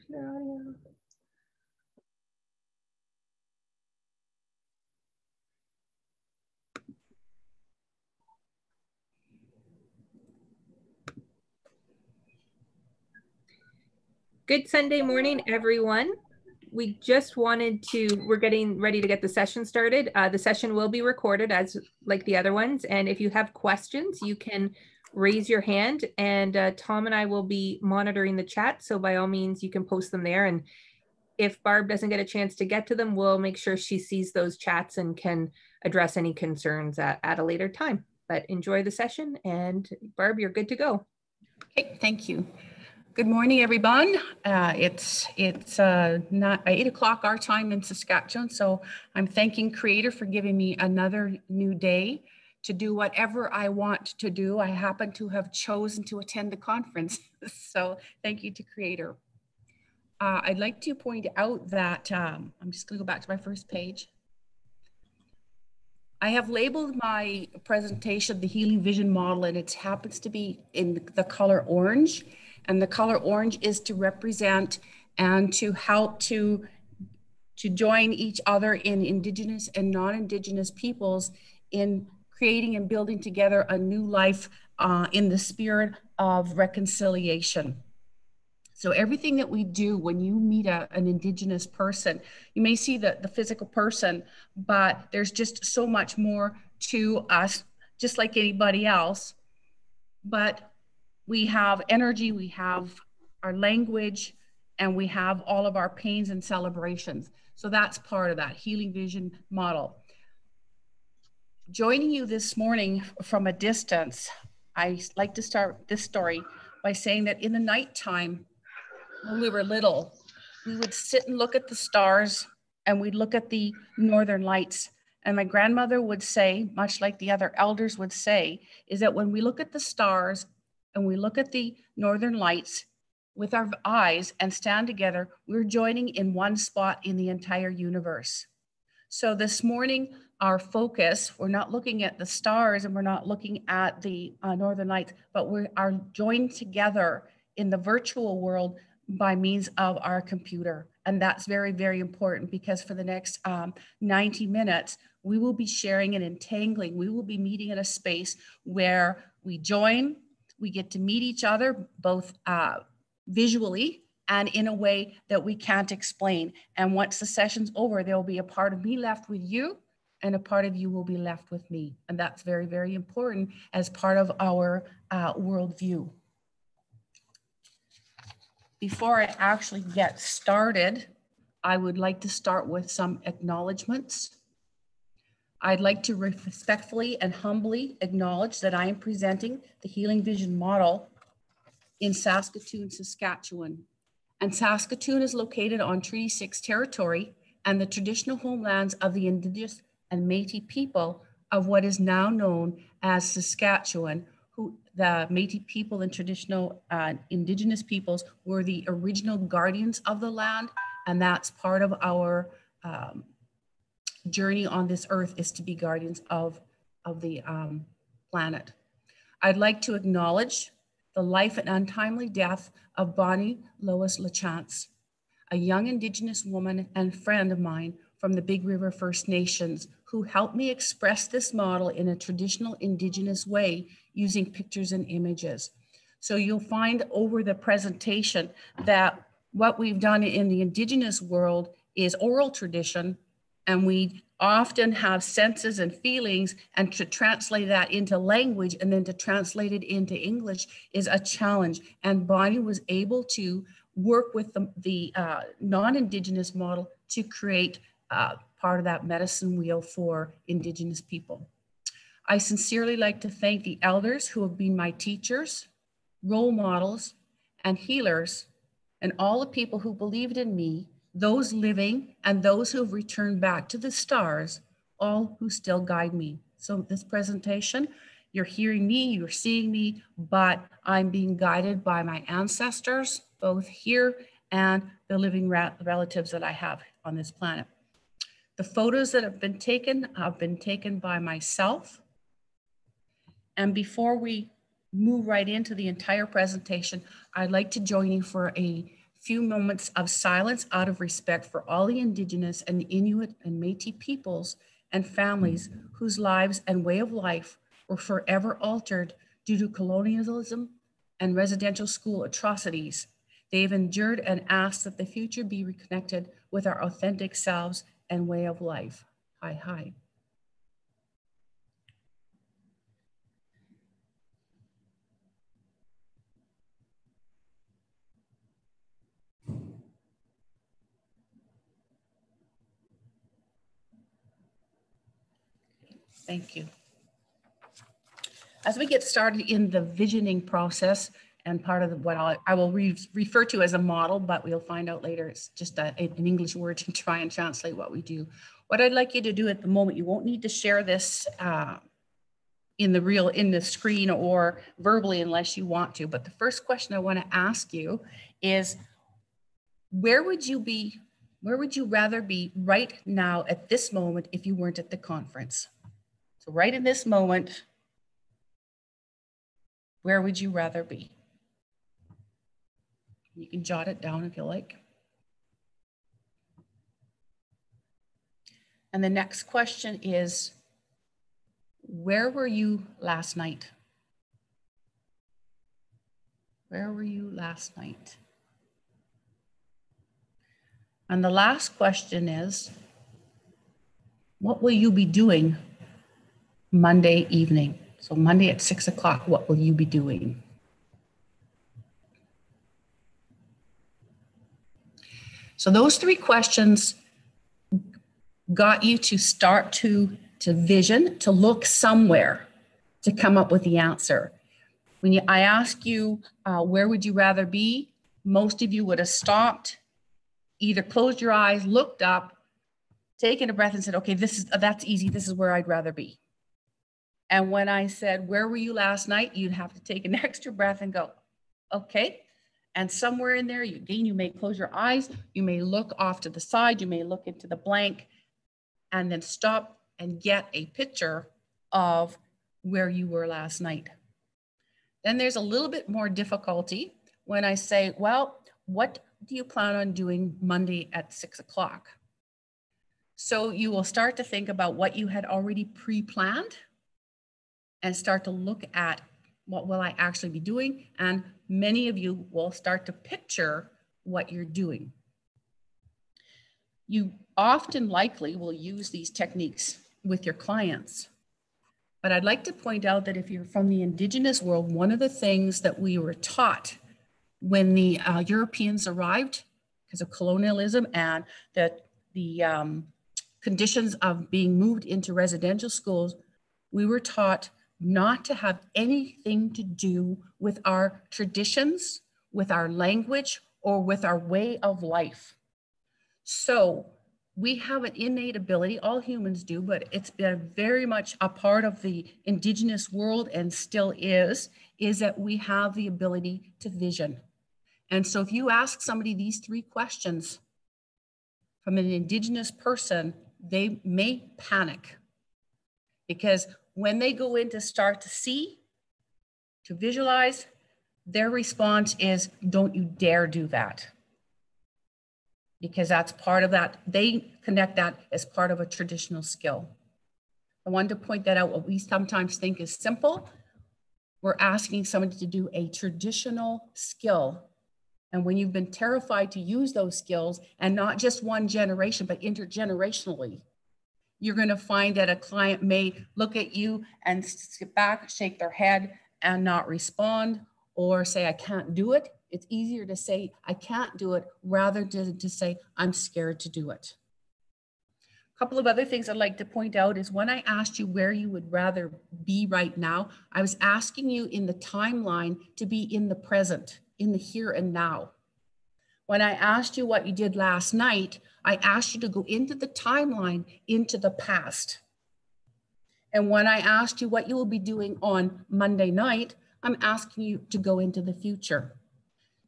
Your audio. Good Sunday morning, everyone. We just wanted to, we're getting ready to get the session started. The session will be recorded as like the other ones. And if you have questions, you can raise your hand, and Tom and I will be monitoring the chat. So by all means, you can post them there. And if Barb doesn't get a chance to get to them, we'll make sure she sees those chats and can address any concerns at a later time. But enjoy the session, and Barb, you're good to go. Okay, thank you. Good morning, everyone. It's not 8 o'clock our time in Saskatchewan, so I'm thanking Creator for giving me another new day to do whatever I want to do. I happen to have chosen to attend the conference, so thank you to Creator. I'd like to point out that, I'm just gonna go back to my first page. I have labeled my presentation the Healing Vision Model, and it happens to be in the color orange. And the color orange is to represent and to help to join each other in Indigenous and non-Indigenous peoples in creating and building together a new life in the spirit of reconciliation. So everything that we do when you meet an Indigenous person, you may see the physical person, but there's just so much more to us, just like anybody else. But we have energy, we have our language, and we have all of our pains and celebrations. So that's part of that Healing Vision Model. Joining you this morning from a distance, I like to start this story by saying that in the nighttime, when we were little, we would sit and look at the stars, and we'd look at the northern lights. And my grandmother would say, much like the other elders would say, is that when we look at the stars and we look at the northern lights with our eyes and stand together, we're joining in one spot in the entire universe. So this morning, our focus, we're not looking at the stars and we're not looking at the northern lights, but we are joined together in the virtual world by means of our computer. And that's very, very important, because for the next 90 minutes, we will be sharing and entangling. We will be meeting in a space where we join, we get to meet each other, both visually and in a way that we can't explain. And once the session's over, there will be a part of me left with you, and a part of you will be left with me. And that's very, very important as part of our worldview. Before I actually get started, I would like to start with some acknowledgements. I'd like to respectfully and humbly acknowledge that I am presenting the Healing Vision Model in Saskatoon, Saskatchewan. And Saskatoon is located on Treaty 6 territory and the traditional homelands of the Indigenous and Métis people of what is now known as Saskatchewan, who the Métis people and traditional Indigenous peoples were the original guardians of the land. And that's part of our journey on this earth, is to be guardians of the planet. I'd like to acknowledge the life and untimely death of Bonnie Lois LaChance, a young Indigenous woman and friend of mine from the Big River First Nations, who helped me express this model in a traditional Indigenous way using pictures and images. So you'll find over the presentation that what we've done in the Indigenous world is oral tradition, and we often have senses and feelings, and to translate that into language and then to translate it into English is a challenge. And Bonnie was able to work with the non-Indigenous model to create part of that medicine wheel for Indigenous people. I sincerely like to thank the elders who have been my teachers, role models, and healers, and all the people who believed in me, those living and those who have returned back to the stars, all who still guide me. So this presentation, you're hearing me, you're seeing me, but I'm being guided by my ancestors, both here and the living relatives that I have on this planet. The photos that have been taken by myself. And before we move right into the entire presentation, I'd like to join you for a few moments of silence out of respect for all the Indigenous and Inuit and Métis peoples and families whose lives and way of life were forever altered due to colonialism and residential school atrocities. They've endured and asked that the future be reconnected with our authentic selves and way of life. Hi, hi. Thank you. As we get started in the visioning process, and part of what I will refer to as a model, but we'll find out later, it's just an English word to try and translate what we do. What I'd like you to do at the moment, you won't need to share this in the screen or verbally unless you want to, but the first question I want to ask you is, where would you rather be right now at this moment if you weren't at the conference? So right in this moment, where would you rather be? You can jot it down if you like. And the next question is, where were you last night? Where were you last night? And the last question is, what will you be doing Monday evening? So Monday at 6 o'clock, what will you be doing? So those three questions got you to start to vision, to look somewhere, to come up with the answer. When I ask you, where would you rather be? Most of you would have stopped, either closed your eyes, looked up, taken a breath and said, okay, that's easy. This is where I'd rather be. And when I said, where were you last night? You'd have to take an extra breath and go, okay. And somewhere in there, you may close your eyes, you may look off to the side, you may look into the blank, and then stop and get a picture of where you were last night. Then there's a little bit more difficulty when I say, well, what do you plan on doing Monday at 6 o'clock? So you will start to think about what you had already pre-planned and start to look at what will I actually be doing? And many of you will start to picture what you're doing. You often likely will use these techniques with your clients. But I'd like to point out that if you're from the Indigenous world, one of the things that we were taught when the Europeans arrived because of colonialism and that the conditions of being moved into residential schools, we were taught not to have anything to do with our traditions, with our language, or with our way of life. So we have an innate ability, all humans do, but it's been very much a part of the Indigenous world and still is that we have the ability to vision. And so if you ask somebody these three questions from an Indigenous person, they may panic because when they go in to start to see, to visualize, their response is, don't you dare do that. Because that's part of that, they connect that as part of a traditional skill. I wanted to point that out. What we sometimes think is simple, we're asking somebody to do a traditional skill. And when you've been terrified to use those skills, and not just one generation, but intergenerationally, you're going to find that a client may look at you and sit back, shake their head and not respond, or say, I can't do it. It's easier to say, I can't do it, rather than to say, I'm scared to do it. A couple of other things I'd like to point out is when I asked you where you would rather be right now, I was asking you in the timeline to be in the present, in the here and now. When I asked you what you did last night, I asked you to go into the timeline, into the past. And when I asked you what you will be doing on Monday night, I'm asking you to go into the future.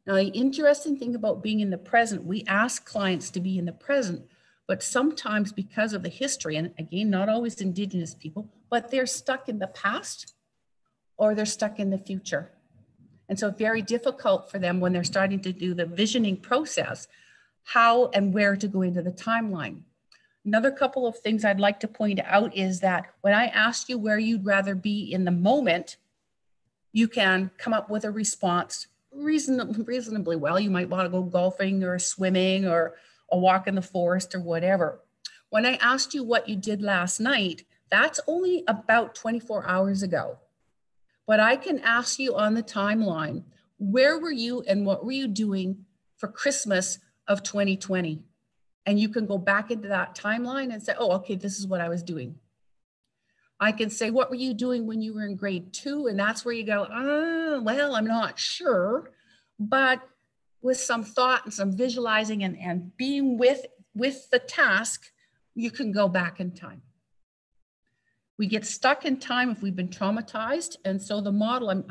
Now, the interesting thing about being in the present, we ask clients to be in the present, but sometimes because of the history, and again, not always Indigenous people, but they're stuck in the past or they're stuck in the future. And so very difficult for them when they're starting to do the visioning process, how and where to go into the timeline. Another couple of things I'd like to point out is that when I asked you where you'd rather be in the moment, you can come up with a response reasonably well. You might want to go golfing or swimming or a walk in the forest or whatever. When I asked you what you did last night, that's only about 24 hours ago. But I can ask you on the timeline, where were you and what were you doing for Christmas of 2020? And you can go back into that timeline and say, oh, okay, this is what I was doing. I can say, what were you doing when you were in grade 2? And that's where you go, well, I'm not sure. But with some thought and some visualizing and being with the task, you can go back in time. We get stuck in time if we've been traumatized. And so the model,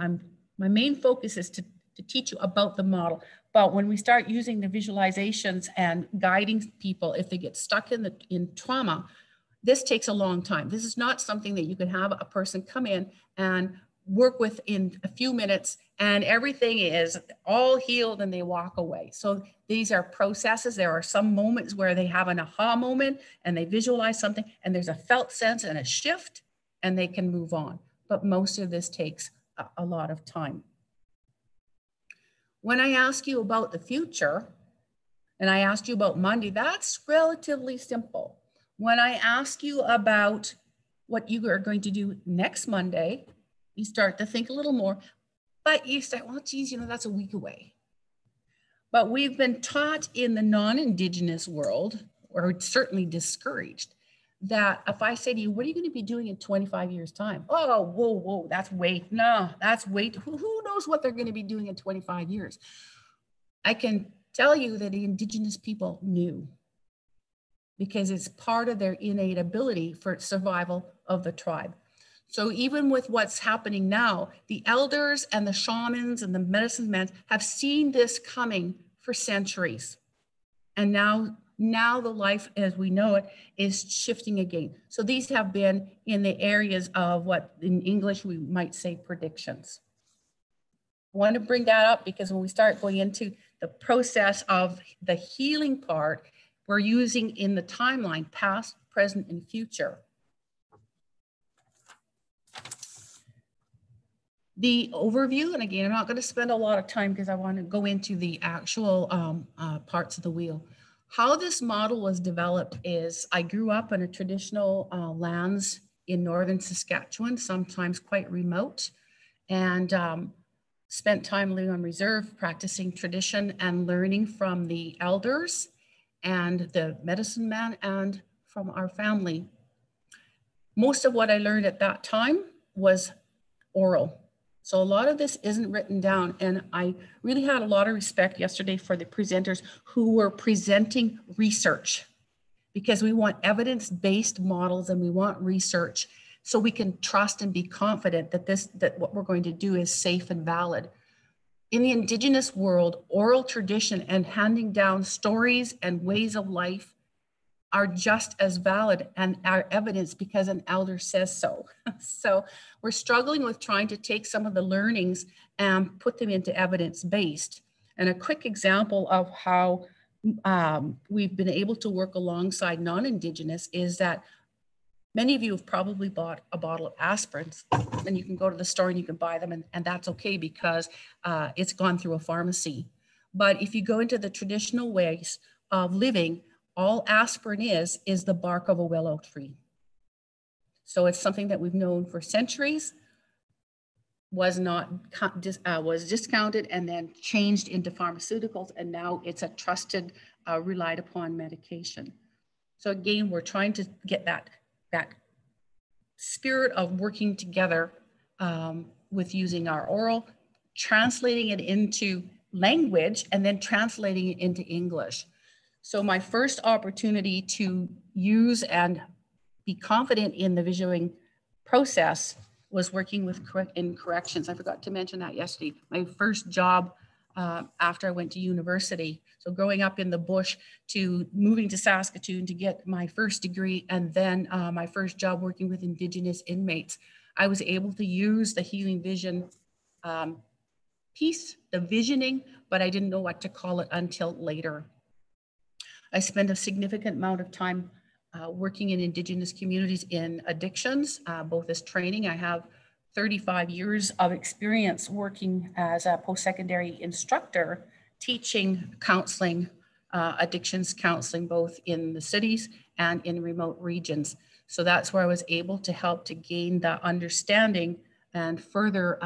my main focus is to teach you about the model. But when we start using the visualizations and guiding people, if they get stuck in trauma, this takes a long time. This is not something that you can have a person come in and work with in a few minutes and everything is all healed and they walk away. So these are processes. There are some moments where they have an aha moment and they visualize something and there's a felt sense and a shift and they can move on. But most of this takes a lot of time. When I ask you about the future and I asked you about Monday, that's relatively simple. When I ask you about what you are going to do next Monday, you start to think a little more, but you start, well, geez, that's a week away. But we've been taught in the non-Indigenous world, or certainly discouraged, that if I say to you, what are you going to be doing in 25 years' time? Oh, whoa, that's way, who knows what they're going to be doing in 25 years? I can tell you that the Indigenous people knew, because it's part of their innate ability for survival of the tribe. So even with what's happening now, the elders and the shamans and the medicine men have seen this coming for centuries. And now the life as we know it is shifting again. So these have been in the areas of what in English we might say predictions. I want to bring that up because when we start going into the process of the healing part, we're using in the timeline, past, present, and future. The overview, and again, I'm not going to spend a lot of time because I want to go into the actual parts of the wheel. How this model was developed is I grew up in a traditional lands in northern Saskatchewan, sometimes quite remote, and spent time living on reserve, practicing tradition and learning from the elders and the medicine man and from our family. Most of what I learned at that time was oral. So a lot of this isn't written down. And I really had a lot of respect yesterday for the presenters who were presenting research, because we want evidence-based models and we want research so we can trust and be confident that what we're going to do is safe and valid. In the Indigenous world, oral tradition and handing down stories and ways of life are just as valid and are evidence because an elder says so. So we're struggling with trying to take some of the learnings and put them into evidence-based. And a quick example of how we've been able to work alongside non-Indigenous is that many of you have probably bought a bottle of aspirins, and you can go to the store and you can buy them, and that's okay because it's gone through a pharmacy. But if you go into the traditional ways of living, all aspirin is the bark of a willow tree. So it's something that we've known for centuries, was discounted and then changed into pharmaceuticals, and now it's a trusted, relied upon medication. So again, we're trying to get that spirit of working together with using our oral, translating it into language, and then translating it into English. So my first opportunity to use and be confident in the visualing process was working with in corrections. I forgot to mention that yesterday. My first job after I went to university. So growing up in the bush to moving to Saskatoon to get my first degree, and then my first job working with Indigenous inmates, I was able to use the healing vision piece, the visioning, but I didn't know what to call it until later. I spent a significant amount of time working in Indigenous communities in addictions, both as training. I have 35 years of experience working as a post-secondary instructor, teaching counseling, addictions counseling, both in the cities and in remote regions. So that's where I was able to help to gain that understanding and further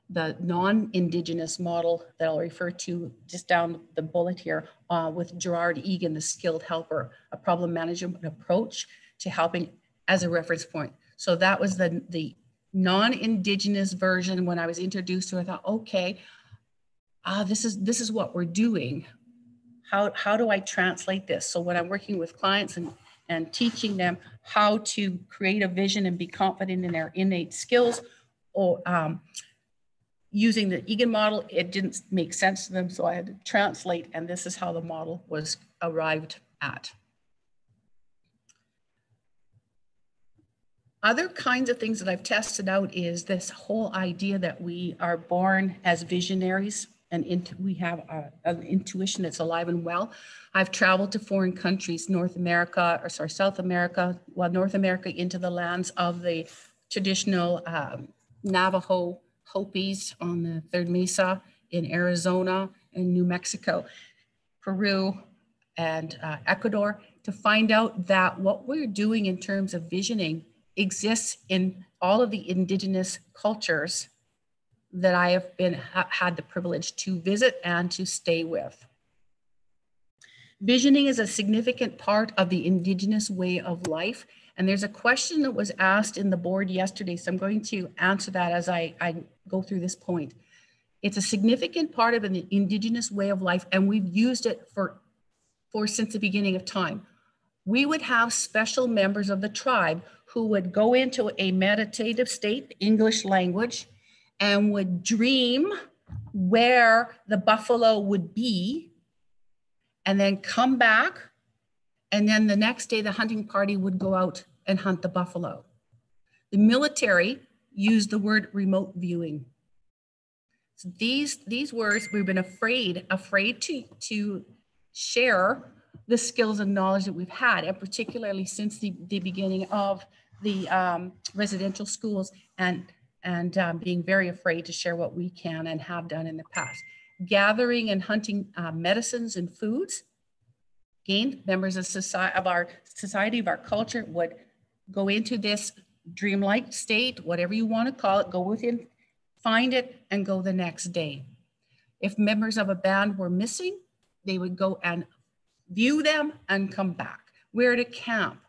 the non-Indigenous model that I'll refer to just down the bullet here with Gerard Egan, the skilled helper, a problem management approach to helping as a reference point. So that was the non-Indigenous version. When I was introduced to it, I thought, okay, this is what we're doing. How do I translate this? So when I'm working with clients and teaching them how to create a vision and be confident in their innate skills, or using the Egan model, it didn't make sense to them, so I had to translate, and this is how the model was arrived at. Other kinds of things that I've tested out is this whole idea that we are born as visionaries and we have an intuition that's alive and well. I've traveled to foreign countries, South America, North America into the lands of the traditional Navajo Hopis on the Third Mesa, in Arizona and New Mexico, Peru, and Ecuador, to find out that what we're doing in terms of visioning exists in all of the Indigenous cultures that I have had the privilege to visit and to stay with. Visioning is a significant part of the Indigenous way of life. And there's a question that was asked in the board yesterday, so I'm going to answer that as I go through this point. It's a significant part of an Indigenous way of life, and we've used it for since the beginning of time. We would have special members of the tribe who would go into a meditative state, English language, and would dream where the buffalo would be, and then come back. And then the next day, the hunting party would go out and hunt the buffalo. The military used the word remote viewing. So these words, we've been afraid to share the skills and knowledge that we've had, and particularly since the beginning of the residential schools, and being very afraid to share what we can and have done in the past. Gathering and hunting medicines and foods. Again, members of our society, of our culture, would go into this dreamlike state, whatever you want to call it, go within, find it, and go the next day. If members of a band were missing, they would go and view them and come back. Where to camp.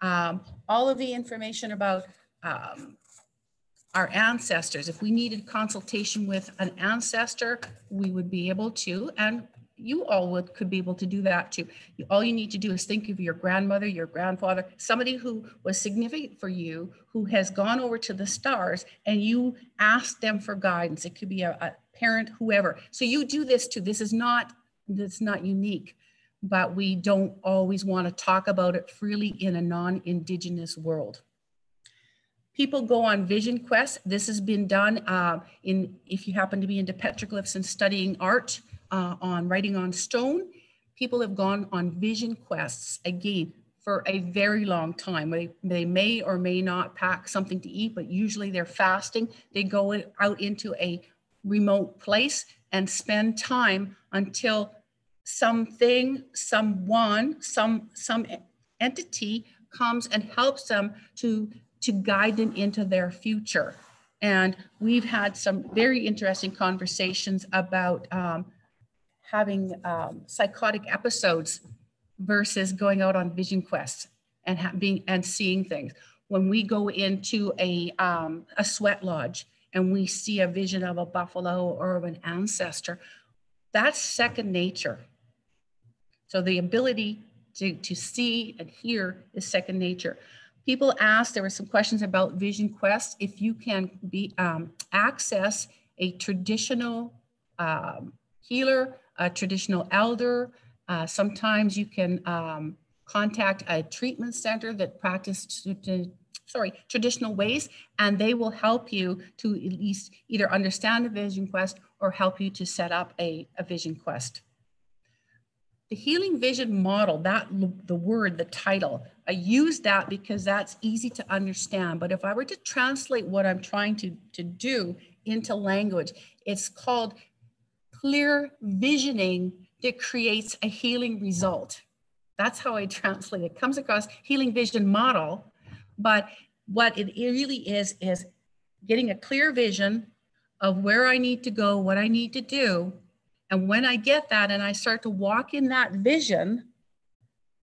All of the information about our ancestors. If we needed consultation with an ancestor, we would be able to, and you all could be able to do that too. All you need to do is think of your grandmother, your grandfather, somebody who was significant for you, who has gone over to the stars, and you ask them for guidance. It could be a parent, whoever. So you do this too. This is not unique, but we don't always want to talk about it freely in a non-Indigenous world. People go on vision quests. This has been done if you happen to be into petroglyphs and studying art, on writing on stone. People have gone on vision quests, again, for a very long time. They may or may not pack something to eat, but usually they're fasting. They go out into a remote place and spend time until something, someone, some entity comes and helps them to guide them into their future. And we've had some very interesting conversations about having psychotic episodes versus going out on vision quests and seeing things. When we go into a sweat lodge and we see a vision of a buffalo or of an ancestor, that's second nature. So the ability to see and hear is second nature. People asked, there were some questions about vision quests, if you can access a traditional healer, a traditional elder. Sometimes you can contact a treatment center that practice traditional ways, and they will help you to at least either understand a vision quest or help you to set up a vision quest. The healing vision model, the title, I use that because that's easy to understand. But if I were to translate what I'm trying to do into language, it's called clear visioning that creates a healing result. That's how I translate it. It comes across healing vision model, but what it really is getting a clear vision of where I need to go, what I need to do. And when I get that and I start to walk in that vision,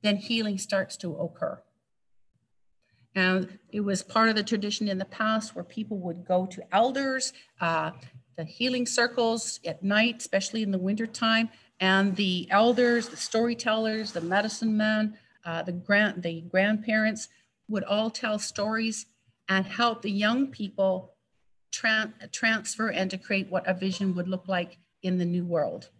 then healing starts to occur. And it was part of the tradition in the past where people would go to elders, the healing circles at night, especially in the wintertime, and the elders, the storytellers, the medicine men, the grandparents would all tell stories and help the young people transfer and to create what a vision would look like in the new world.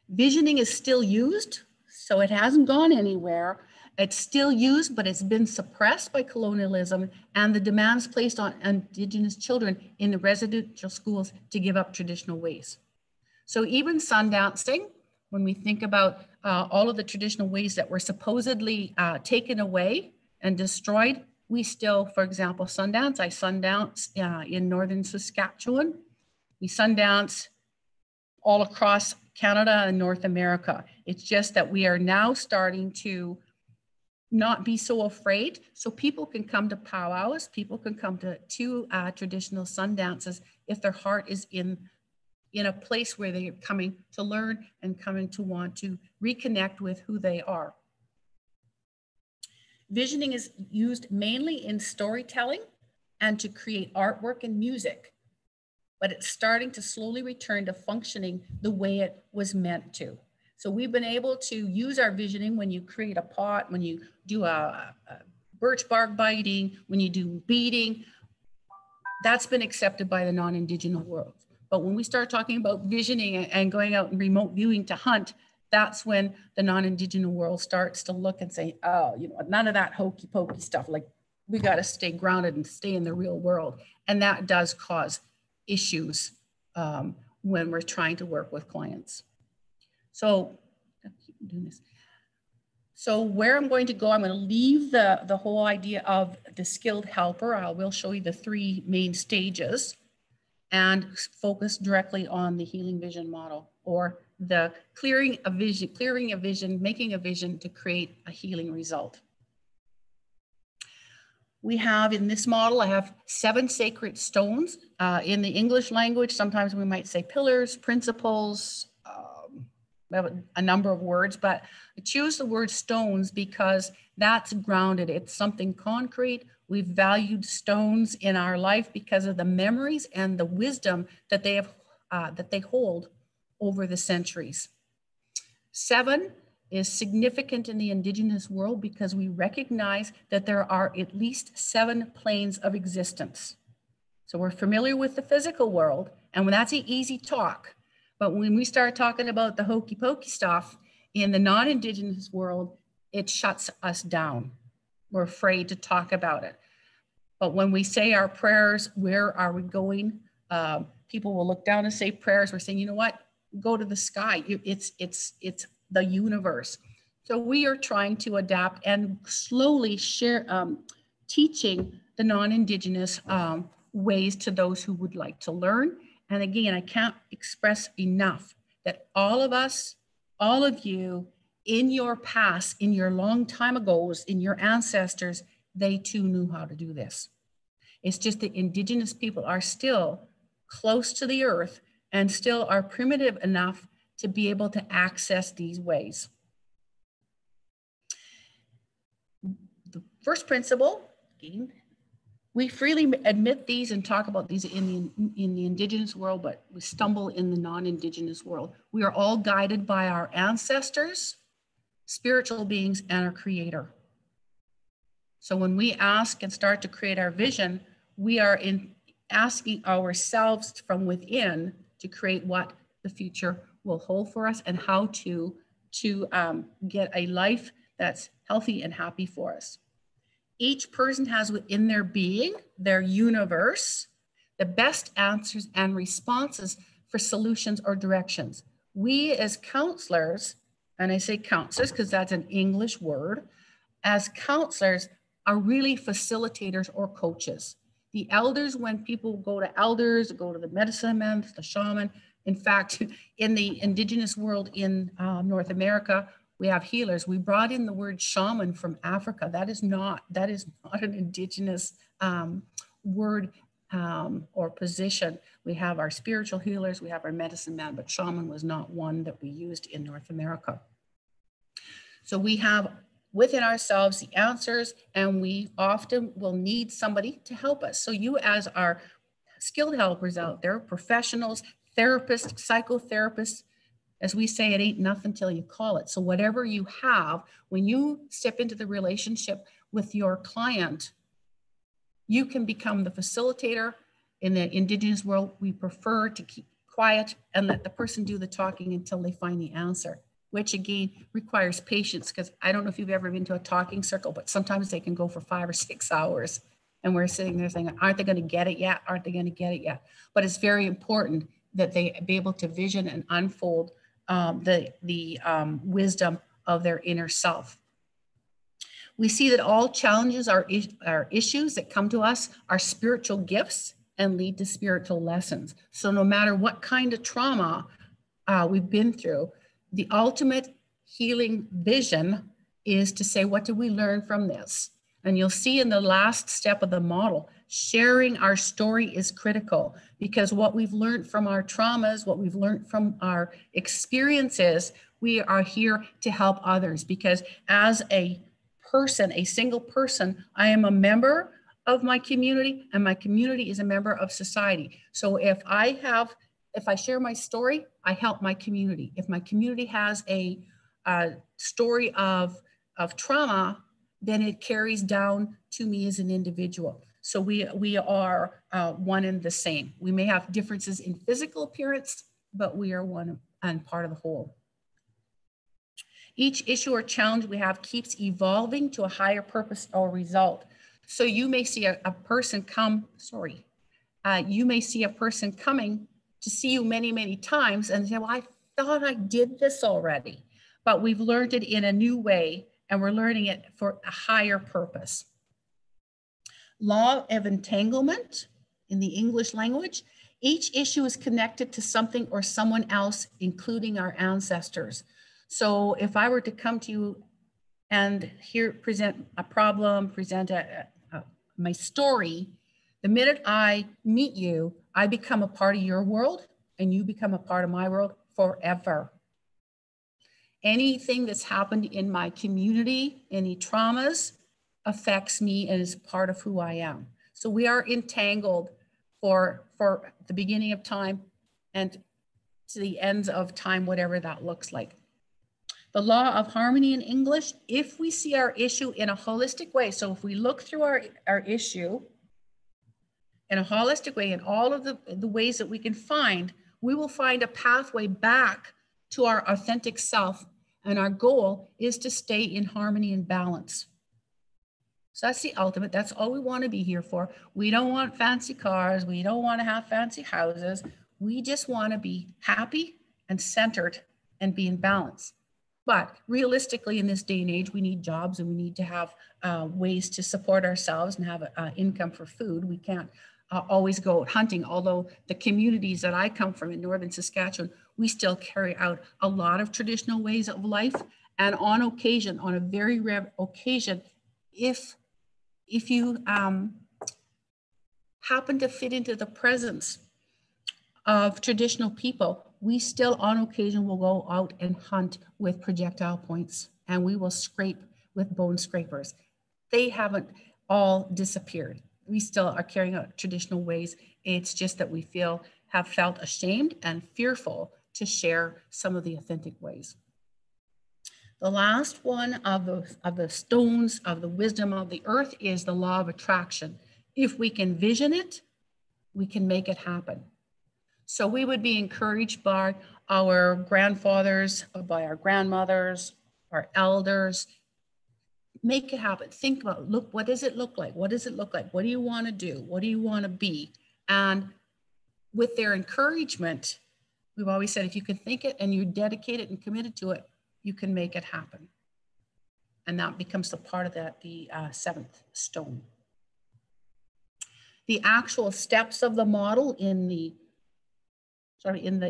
Visioning is still used, so it hasn't gone anywhere. It's still used, but it's been suppressed by colonialism and the demands placed on Indigenous children in the residential schools to give up traditional ways. So even sundancing, when we think about all of the traditional ways that were supposedly taken away and destroyed, we still, for example, sundance. I sundance in northern Saskatchewan. We sundance all across Canada and North America. It's just that we are now starting to not be so afraid. So people can come to powwows, people can come to traditional sundances if their heart is in a place where they're coming to learn and coming to want to reconnect with who they are. Visioning is used mainly in storytelling and to create artwork and music, but it's starting to slowly return to functioning the way it was meant to. So we've been able to use our visioning when you create a pot, when you do a birch bark biting, when you do beading, that's been accepted by the non-Indigenous world. But when we start talking about visioning and going out and remote viewing to hunt, that's when the non-Indigenous world starts to look and say, oh, you know, none of that hokey pokey stuff. Like, we got to stay grounded and stay in the real world. And that does cause issues when we're trying to work with clients. So I keep doing this. So where I'm going to go, I'm going to leave the whole idea of the skilled helper. I will show you the 3 main stages and focus directly on the healing vision model, or the clearing a vision, making a vision to create a healing result. We have in this model, I have 7 sacred stones. In the English language, sometimes we might say pillars, principles, we have a number of words, but I choose the word stones because that's grounded. It's something concrete. We've valued stones in our life because of the memories and the wisdom that they have, that they hold over the centuries. 7 is significant in the Indigenous world because we recognize that there are at least 7 planes of existence. So we're familiar with the physical world, and that's an easy talk. But when we start talking about the hokey pokey stuff in the non-Indigenous world, it shuts us down. We're afraid to talk about it. But when we say our prayers, where are we going? People will look down and say prayers. We're saying, you know what? Go to the sky. It's the universe. So we are trying to adapt and slowly share, teaching the non-Indigenous ways to those who would like to learn. And again, I can't express enough that all of us, all of you, in your past, in your long time ago's, in your ancestors, they too knew how to do this. It's just that Indigenous people are still close to the earth and still are primitive enough to be able to access these ways. The first principle, again, we freely admit these and talk about these in the Indigenous world, but we stumble in the non-Indigenous world. We are all guided by our ancestors, spiritual beings, and our Creator. So when we ask and start to create our vision, we are asking ourselves from within to create what the future will hold for us and how to get a life that's healthy and happy for us. Each person has within their being, their universe, the best answers and responses for solutions or directions. We as counselors, and I say counselors because that's an English word, as counselors are really facilitators or coaches. The elders, when people go to elders, go to the medicine man, the shaman. In fact, in the indigenous world in North America, we have healers. We brought in the word shaman from Africa. That is not an indigenous word or position. We have our spiritual healers, we have our medicine man, but shaman was not one that we used in North America. So we have within ourselves the answers, and we often will need somebody to help us. So you as our skilled helpers out there, professionals, therapists, psychotherapists, as we say, it ain't nothing till you call it. So whatever you have, when you step into the relationship with your client, you can become the facilitator. In the indigenous world, we prefer to keep quiet and let the person do the talking until they find the answer, which again requires patience, because I don't know if you've ever been to a talking circle, but sometimes they can go for 5 or 6 hours. And we're sitting there saying, aren't they going to get it yet? Aren't they going to get it yet? But it's very important that they be able to vision and unfold the wisdom of their inner self. We see that all challenges are issues that come to us are spiritual gifts and lead to spiritual lessons. So no matter what kind of trauma we've been through, the ultimate healing vision is to say, what did we learn from this? And you'll see in the last step of the model, sharing our story is critical, because what we've learned from our traumas, what we've learned from our experiences, we are here to help others. Because as a person, a single person, I am a member of my community, and my community is a member of society. So if I share my story, I help my community. If my community has a story of trauma, then it carries down to me as an individual. So we are one and the same. We may have differences in physical appearance, but we are one and part of the whole. Each issue or challenge we have keeps evolving to a higher purpose or result. So you may see a person come, you may see a person coming to see you many, many times and say, well, I thought I did this already, but we've learned it in a new way, and we're learning it for a higher purpose. Law of entanglement in the English language. Each issue is connected to something or someone else, including our ancestors. So if I were to come to you and here present a problem, present my story, the minute I meet you, I become a part of your world and you become a part of my world forever. Anything that's happened in my community, any traumas, affects me and is part of who I am. So we are entangled for the beginning of time and to the ends of time, whatever that looks like. The law of harmony in English, if we see our issue in a holistic way, so if we look through our issue in a holistic way, in all of the ways that we can find, we will find a pathway back to our authentic self. And our goal is to stay in harmony and balance. So that's the ultimate. That's all we want to be here for. We don't want fancy cars. We don't want to have fancy houses. We just want to be happy and centered and be in balance. But realistically, in this day and age, we need jobs and we need to have ways to support ourselves and have income for food. We can't always go out hunting, although the communities that I come from in northern Saskatchewan, we still carry out a lot of traditional ways of life. And on occasion, on a very rare occasion, if you happen to fit into the presence of traditional people, we still on occasion will go out and hunt with projectile points, and we will scrape with bone scrapers. They haven't all disappeared. We still are carrying out traditional ways. It's just that we have felt ashamed and fearful to share some of the authentic ways. The last one of the stones of the wisdom of the earth is the law of attraction. If we can vision it, we can make it happen. So we would be encouraged by our grandfathers, by our grandmothers, our elders, make it happen. Think about, look, what does it look like? What does it look like? What do you want to do? What do you want to be? And with their encouragement, we've always said, if you can think it and you dedicate it and committed to it, you can make it happen. And that becomes the part of that, the seventh stone. The actual steps of the model in the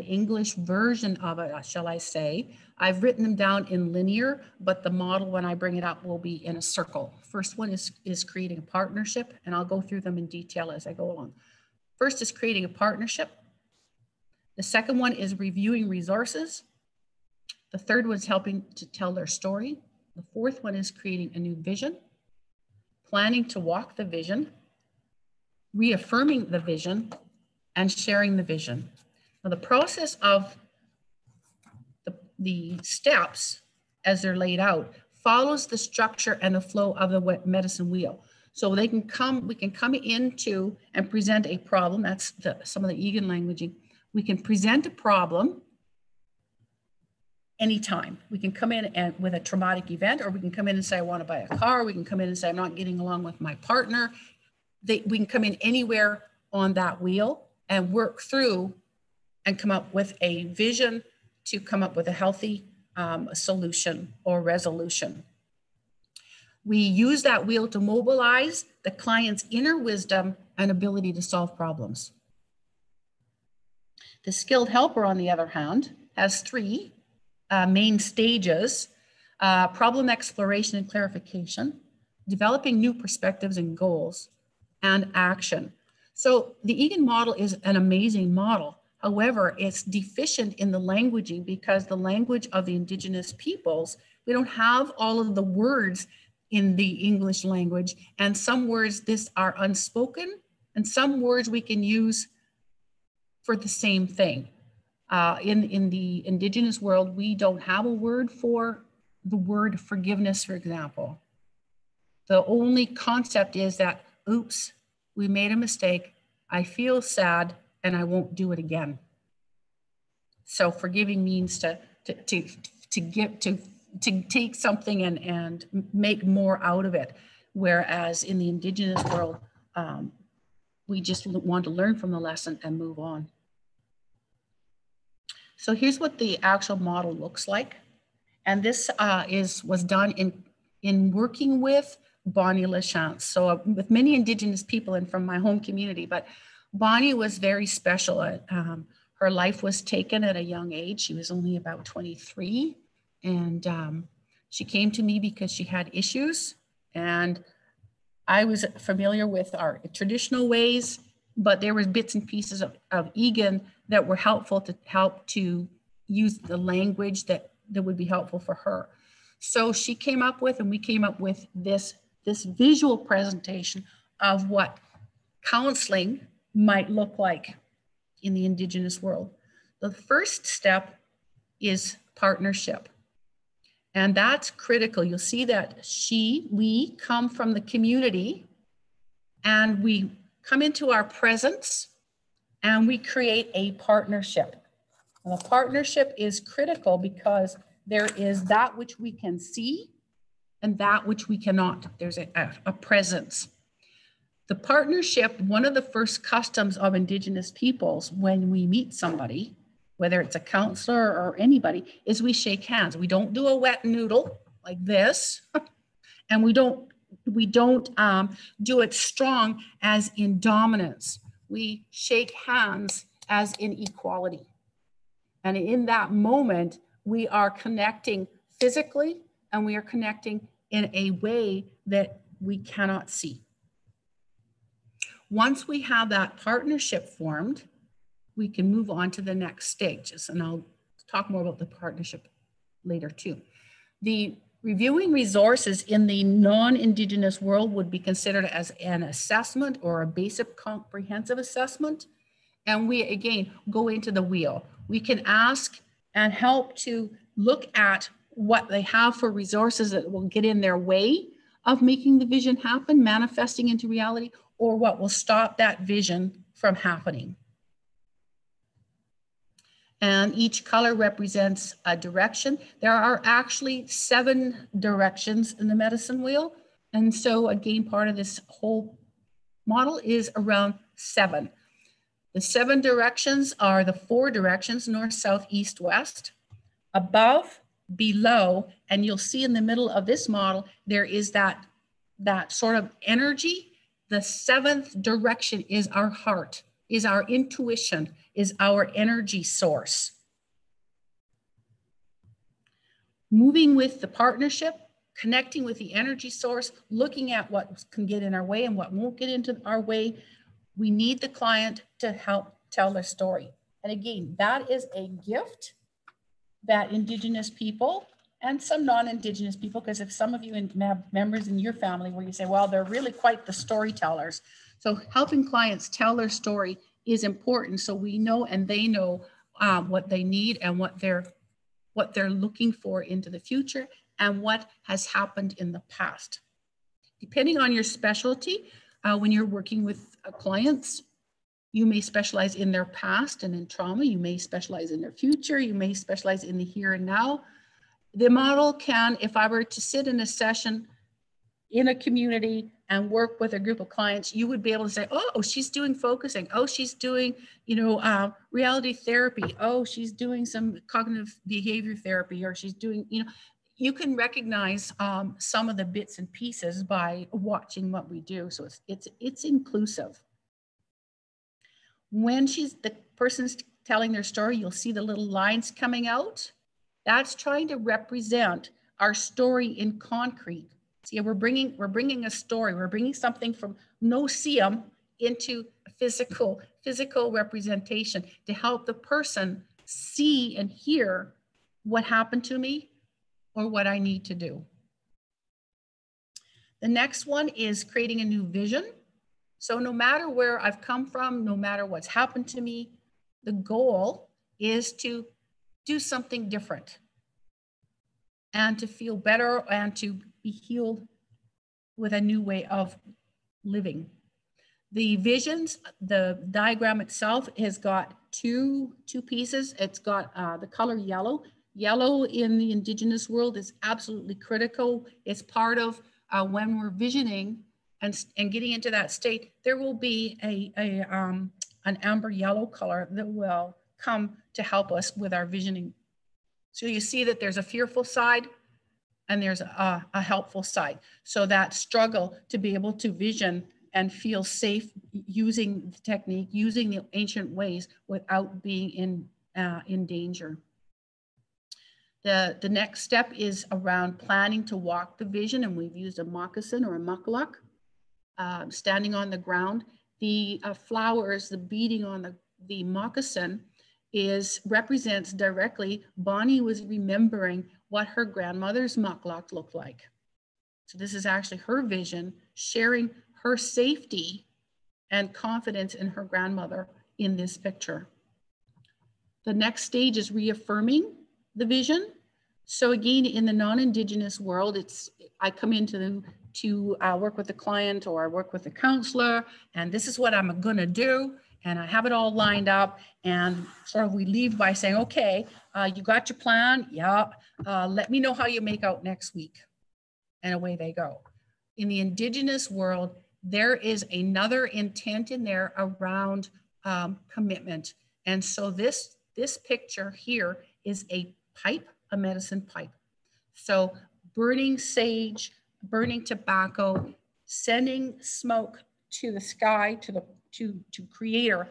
English version of it, shall I say, I've written them down in linear, but the model, when I bring it up, will be in a circle. First one is creating a partnership, and I'll go through them in detail as I go along. First is creating a partnership. The second one is reviewing resources. The third one is helping to tell their story. The fourth one is creating a new vision, planning to walk the vision, reaffirming the vision, and sharing the vision. Now, the process of the steps as they're laid out follows the structure and the flow of the medicine wheel. So we can come into and present a problem. That's some of the Egan languaging. We can present a problem anytime. We can come in and with a traumatic event, or we can come in and say, I want to buy a car. We can come in and say, I'm not getting along with my partner. We can come in anywhere on that wheel and work through and come up with a vision to come up with a healthy solution or resolution. We use that wheel to mobilize the client's inner wisdom and ability to solve problems. The skilled helper, on the other hand, has three main stages: problem exploration and clarification, developing new perspectives and goals, and action. So the Egan model is an amazing model. However, it's deficient in the languaging because the language of the Indigenous peoples, we don't have all of the words in the English language, and some words are unspoken, and some words we can use for the same thing. In the Indigenous world, we don't have a word for the word forgiveness, for example. The only concept is that, oops, we made a mistake, I feel sad, and I won't do it again. So forgiving means to take something and make more out of it. Whereas in the Indigenous world, we just want to learn from the lesson and move on. So here's what the actual model looks like. And this was done in working with Bonnie Lachance. So with many Indigenous people and from my home community, but Bonnie was very special. Her life was taken at a young age. She was only about 23. And she came to me because she had issues. And I was familiar with our traditional ways, but there was bits and pieces of Egan that were helpful to use the language that would be helpful for her. So she came up with, and we came up with this visual presentation of what counseling might look like in the Indigenous world. The first step is partnership. And that's critical. You'll see that we come from the community, and we come into our presence, and we create a partnership. And the partnership is critical because there is that which we can see and that which we cannot. There's a presence. The partnership, one of the first customs of Indigenous peoples when we meet somebody, whether it's a counselor or anybody, is we shake hands. We don't do a wet noodle like this, and we don't do it strong as in dominance. We shake hands as in equality. And in that moment, we are connecting physically, and we are connecting in a way that we cannot see. Once we have that partnership formed, we can move on to the next stages. And I'll talk more about the partnership later too. The reviewing resources in the non-Indigenous world would be considered as an assessment or a basic comprehensive assessment. And we, again, go into the wheel. We can ask and help to look at what they have for resources that will get in their way of making the vision happen, manifesting into reality, or what will stop that vision from happening. And each color represents a direction. There are actually 7 directions in the medicine wheel. And so again, part of this whole model is around 7. The 7 directions are the 4 directions, north, south, east, west, above, below, and you'll see in the middle of this model, there is that sort of energy. The 7th direction is our heart, is our intuition, is our energy source. Moving with the partnership, connecting with the energy source, looking at what can get in our way and what won't get into our way. We need the client to help tell their story. And again, that is a gift that Indigenous people and some non-Indigenous people, because if some of you have members in your family where you say, well, they're really quite the storytellers. So helping clients tell their story is important, so we know and they know what they need and what they're looking for into the future and what has happened in the past. Depending on your specialty, when you're working with clients, you may specialize in their past and in trauma. You may specialize in their future. You may specialize in the here and now. The model can, if I were to sit in a session in a community and work with a group of clients, you would be able to say, oh, she's doing focusing. Oh, she's doing, reality therapy. Oh, she's doing some cognitive behavior therapy, or she's doing, you can recognize some of the bits and pieces by watching what we do. So it's inclusive. When the person's telling their story, you'll see the little lines coming out. That's trying to represent our story in concrete. See, we're bringing a story. We're bringing something from no-see-um into a physical representation to help the person see and hear what happened to me or what I need to do. The next one is creating a new vision. So no matter where I've come from, no matter what's happened to me, the goal is to do something different and to feel better and to be healed with a new way of living. The visions, the diagram itself has got two pieces. It's got the color yellow. Yellow in the Indigenous world is absolutely critical. It's part of when we're visioning and getting into that state, there will be an amber yellow color that will come to help us with our visioning. So you see that there's a fearful side and there's a helpful side. So that struggle to be able to vision and feel safe using the technique, using the ancient ways without being in danger. The next step is around planning to walk the vision, and we've used a moccasin or a mukluk. Standing on the ground, the flowers, the beading on the moccasin represents directly, Bonnie was remembering what her grandmother's mukluk looked like. So this is actually her vision, sharing her safety and confidence in her grandmother in this picture. The next stage is reaffirming the vision. So again, in the non-Indigenous world, I come into to work with the client or I work with the counselor, and this is what I'm gonna do, and I have it all lined up, and sort of we leave by saying, okay, you got your plan? Yeah, let me know how you make out next week. And away they go. In the Indigenous world, there is another intent in there around commitment. And so this picture here is a pipe, a medicine pipe. So burning sage, burning tobacco, sending smoke to the sky, to creator,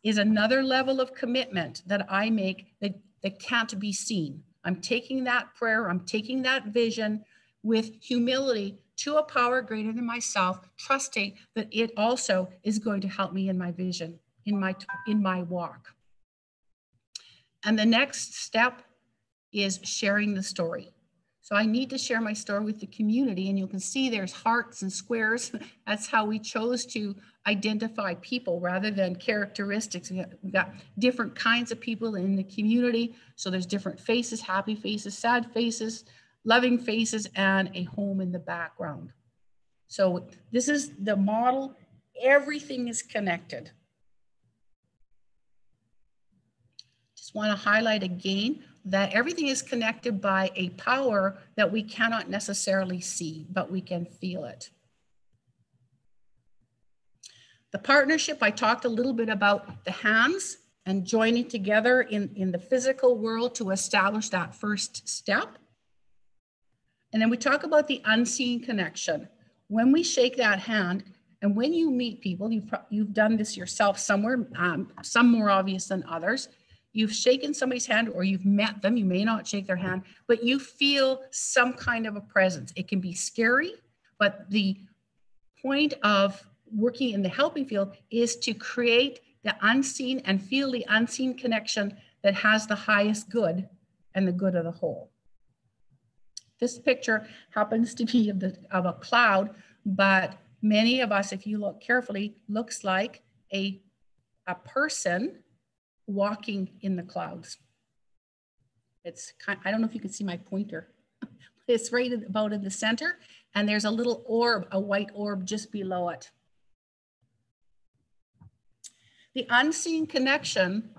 is another level of commitment that I make that can't be seen. I'm taking that prayer, I'm taking that vision with humility to a power greater than myself, trusting that it also is going to help me in my vision, in my walk. And the next step is sharing the story. So I need to share my story with the community, and you can see there's hearts and squares. That's how we chose to identify people rather than characteristics. We've got different kinds of people in the community. So there's different faces, happy faces, sad faces, loving faces, and a home in the background. So this is the model. Everything is connected. Just want to highlight again that everything is connected by a power that we cannot necessarily see, but we can feel it. The partnership, I talked a little bit about the hands and joining together in the physical world to establish that first step. And then we talk about the unseen connection. When we shake that hand, and when you meet people, you've done this yourself somewhere, some more obvious than others. You've shaken somebody's hand or you've met them. You may not shake their hand, but you feel some kind of a presence. It can be scary, but the point of working in the helping field is to create the unseen and feel the unseen connection that has the highest good and the good of the whole. This picture happens to be of a cloud, but many of us, if you look carefully, looks like a person walking in the clouds. It's I don't know if you can see my pointer. It's right about in the center, and there's a little orb, a white orb just below it. The unseen connection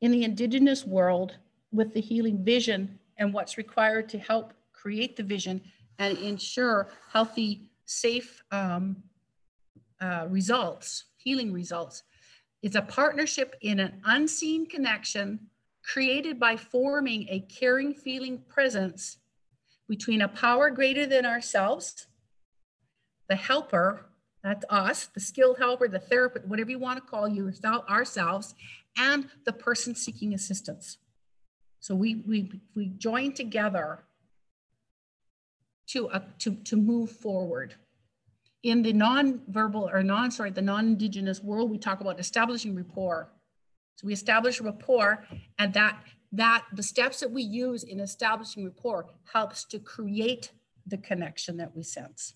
in the Indigenous world with the healing vision and what's required to help create the vision and ensure healthy, safe results, healing results. It's a partnership in an unseen connection created by forming a caring, feeling presence between a power greater than ourselves, the helper, that's us, the skilled helper, the therapist, whatever you want to call ourselves, and the person seeking assistance. So we join together to move forward. In the the non-Indigenous world, we talk about establishing rapport. So we establish rapport, and that the steps that we use in establishing rapport helps to create the connection that we sense.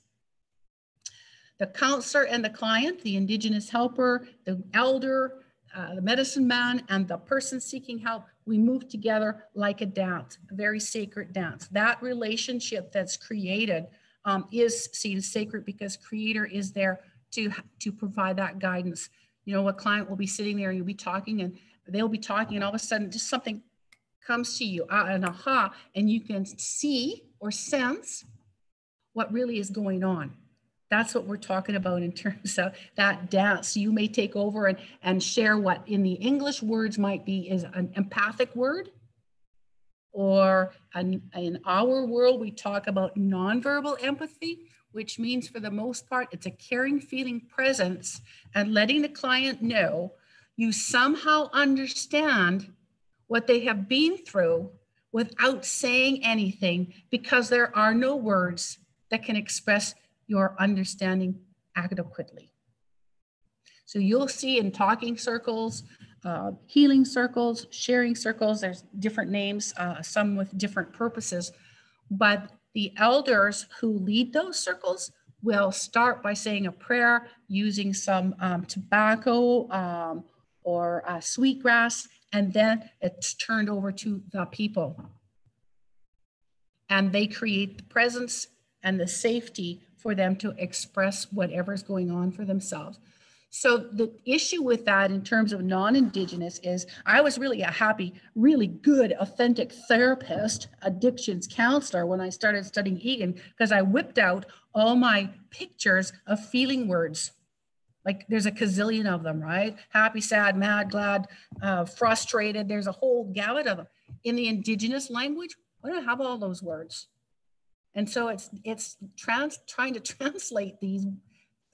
The counselor and the client, the Indigenous helper, the elder, the medicine man, and the person seeking help, we move together like a dance, a very sacred dance. That relationship that's created is seen sacred because Creator is there to provide that guidance. You know, a client will be sitting there and you'll be talking and they'll be talking and all of a sudden just something comes to you, an aha, and you can see or sense what really is going on. That's what we're talking about in terms of that dance. You may take over and share what in the English words might be is an empathic word, or in our world, we talk about nonverbal empathy, which means for the most part, it's a caring, feeling presence and letting the client know you somehow understand what they have been through without saying anything, because there are no words that can express your understanding adequately. So you'll see in talking circles, healing circles, sharing circles, there's different names, some with different purposes, but the elders who lead those circles will start by saying a prayer using some tobacco or sweetgrass, and then it's turned over to the people. And they create the presence and the safety for them to express whatever's going on for themselves. So the issue with that in terms of non-Indigenous is I was really a happy, really good, authentic therapist, addictions counselor when I started studying Egan, because I whipped out all my pictures of feeling words. Like there's a gazillion of them, right? Happy, sad, mad, glad, frustrated. There's a whole gamut of them. In the Indigenous language, we don't have all those words. And so it's trying to translate these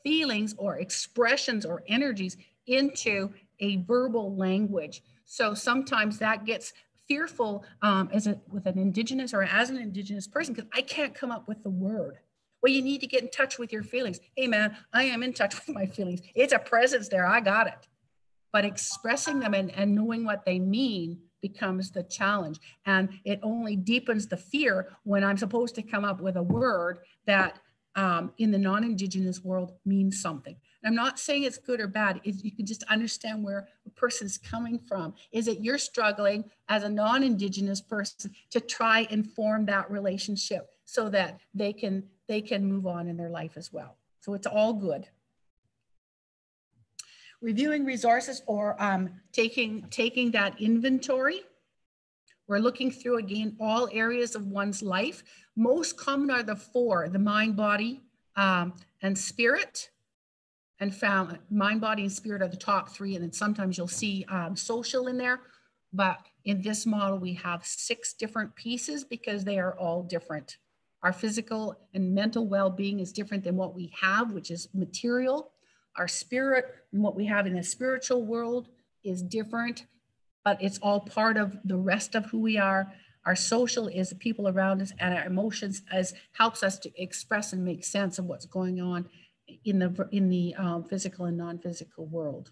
feelings or expressions or energies into a verbal language. So sometimes that gets fearful with an Indigenous or as an Indigenous person, because I can't come up with the word. Well, you need to get in touch with your feelings. Hey man, I am in touch with my feelings. It's a presence there, I got it. But expressing them and knowing what they mean becomes the challenge. And it only deepens the fear when I'm supposed to come up with a word that in the non-Indigenous world means something. I'm not saying it's good or bad. You can just understand where a person's coming from. Is it you're struggling as a non-Indigenous person to try and form that relationship so that they can move on in their life as well. So it's all good. Reviewing resources or taking that inventory We're looking through, again, all areas of one's life. Most common are the four: the mind, body, and spirit. And found mind, body, and spirit are the top three. And then sometimes you'll see social in there. But in this model, we have 6 different pieces because they are all different. Our physical and mental well-being is different than what we have, which is material. Our spirit and what we have in the spiritual world is different, but it's all part of the rest of who we are. Our social is the people around us, and our emotions as helps us to express and make sense of what's going on in the physical and non-physical world.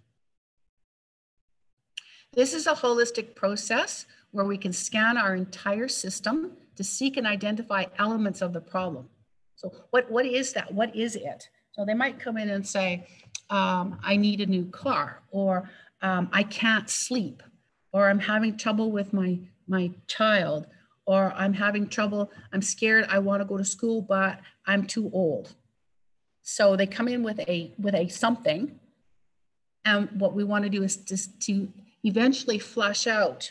This is a holistic process where we can scan our entire system to seek and identify elements of the problem. So what is that? What is it? So they might come in and say, I need a new car, or I can't sleep, or I'm having trouble with my child, or I'm having trouble, I'm scared, I want to go to school, but I'm too old. So they come in with a something, and what we want to do is just to eventually flush out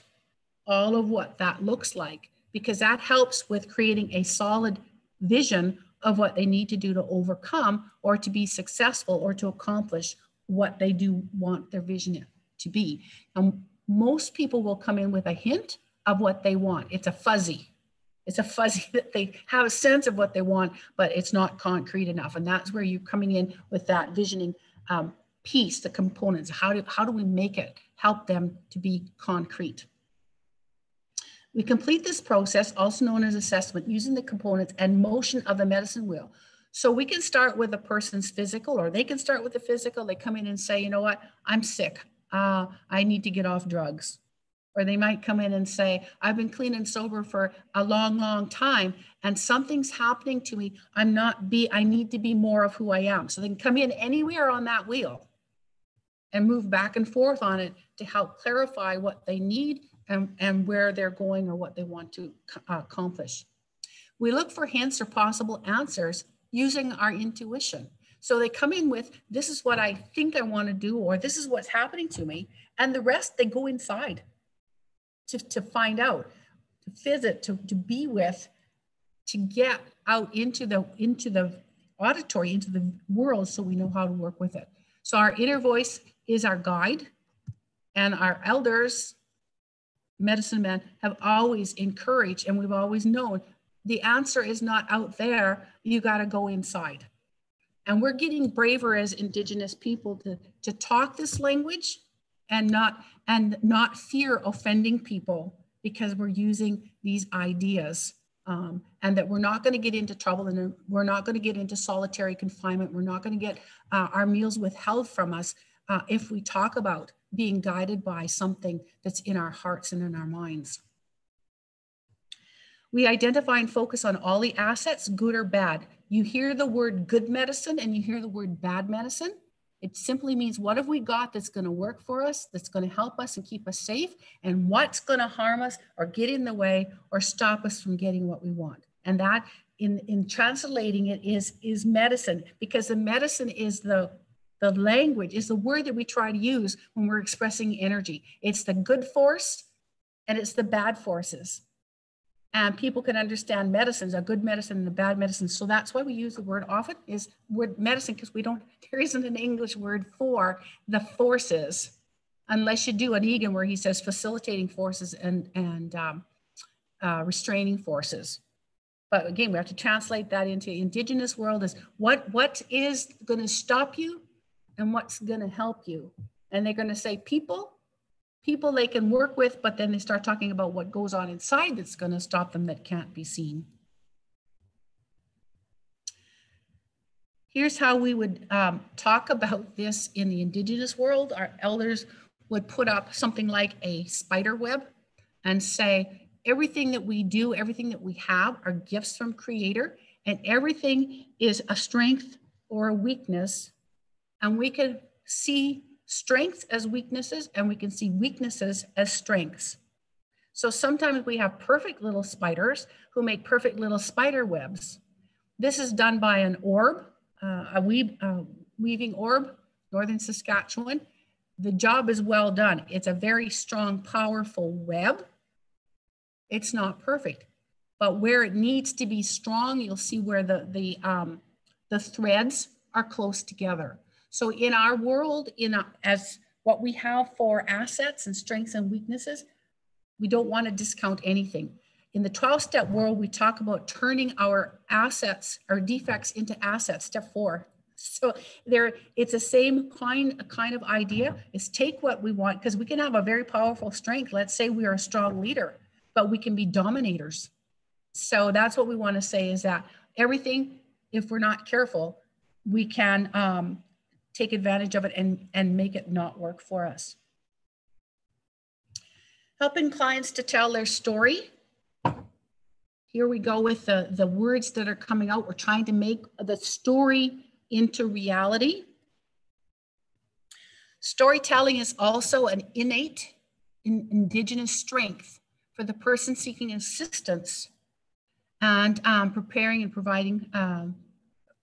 all of what that looks like, because that helps with creating a solid vision of what they need to do to overcome or to be successful or to accomplish what they do want their vision to be. And most people will come in with a hint of what they want. It's a fuzzy that they have a sense of what they want, but it's not concrete enough. And that's where you're coming in with that visioning piece, the components. How do we make it help them to be concrete? We complete this process, also known as assessment, using the components and motion of the medicine wheel. So we can start with a person's physical, or they can start with the physical. They come in and say, you know what, I'm sick. I need to get off drugs. Or they might come in and say, I've been clean and sober for a long, long time, and something's happening to me. I need to be more of who I am. So they can come in anywhere on that wheel and move back and forth on it to help clarify what they need and where they're going or what they want to accomplish. We look for hints or possible answers using our intuition. So they come in with, this is what I think I want to do, or this is what's happening to me. And the rest, they go inside to find out, to visit, to be with, to get out into the auditory, into the world, so we know how to work with it. So our inner voice is our guide, and our elders, medicine men, have always encouraged, and we've always known the answer is not out there, you got to go inside. And we're getting braver as Indigenous people to talk this language and not fear offending people, because we're using these ideas, and that we're not going to get into trouble, and we're not going to get into solitary confinement. We're not going to get our meals withheld from us if we talk about being guided by something that's in our hearts and in our minds. We identify and focus on all the assets, good or bad. You hear the word good medicine and you hear the word bad medicine. It simply means, what have we got that's going to work for us, that's going to help us and keep us safe, and what's going to harm us or get in the way or stop us from getting what we want. And that, in translating it, is medicine, because the medicine is the language, is the word that we try to use when we're expressing energy. It's the good force and it's the bad forces. And people can understand medicines, a good medicine and a bad medicine. So that's why we use the word often, is word medicine, because there isn't an English word for the forces, unless you do an Egan where he says facilitating forces and restraining forces. But again, we have to translate that into Indigenous world as what is going to stop you and what's going to help you. And they're going to say people they can work with, but then they start talking about what goes on inside that's going to stop them, that can't be seen. Here's how we would talk about this in the Indigenous world. Our elders would put up something like a spider web and say, everything that we do, everything that we have are gifts from Creator, and everything is a strength or a weakness. And we can see strengths as weaknesses, and we can see weaknesses as strengths. So sometimes we have perfect little spiders who make perfect little spider webs. This is done by an orb, a weaving orb, northern Saskatchewan. The job is well done. It's a very strong, powerful web. It's not perfect, but where it needs to be strong, you'll see where the threads are close together. So in our world, as what we have for assets and strengths and weaknesses, we don't want to discount anything. In the 12-step world, we talk about turning our assets, our defects into assets, step 4. So it's the same kind of idea, is take what we want, because we can have a very powerful strength. Let's say we are a strong leader, but we can be dominators. So that's what we want to say, is that everything, if we're not careful, we can take advantage of it and make it not work for us. Helping clients to tell their story. Here we go with the words that are coming out. We're trying to make the story into reality. Storytelling is also an innate Indigenous strength for the person seeking assistance and providing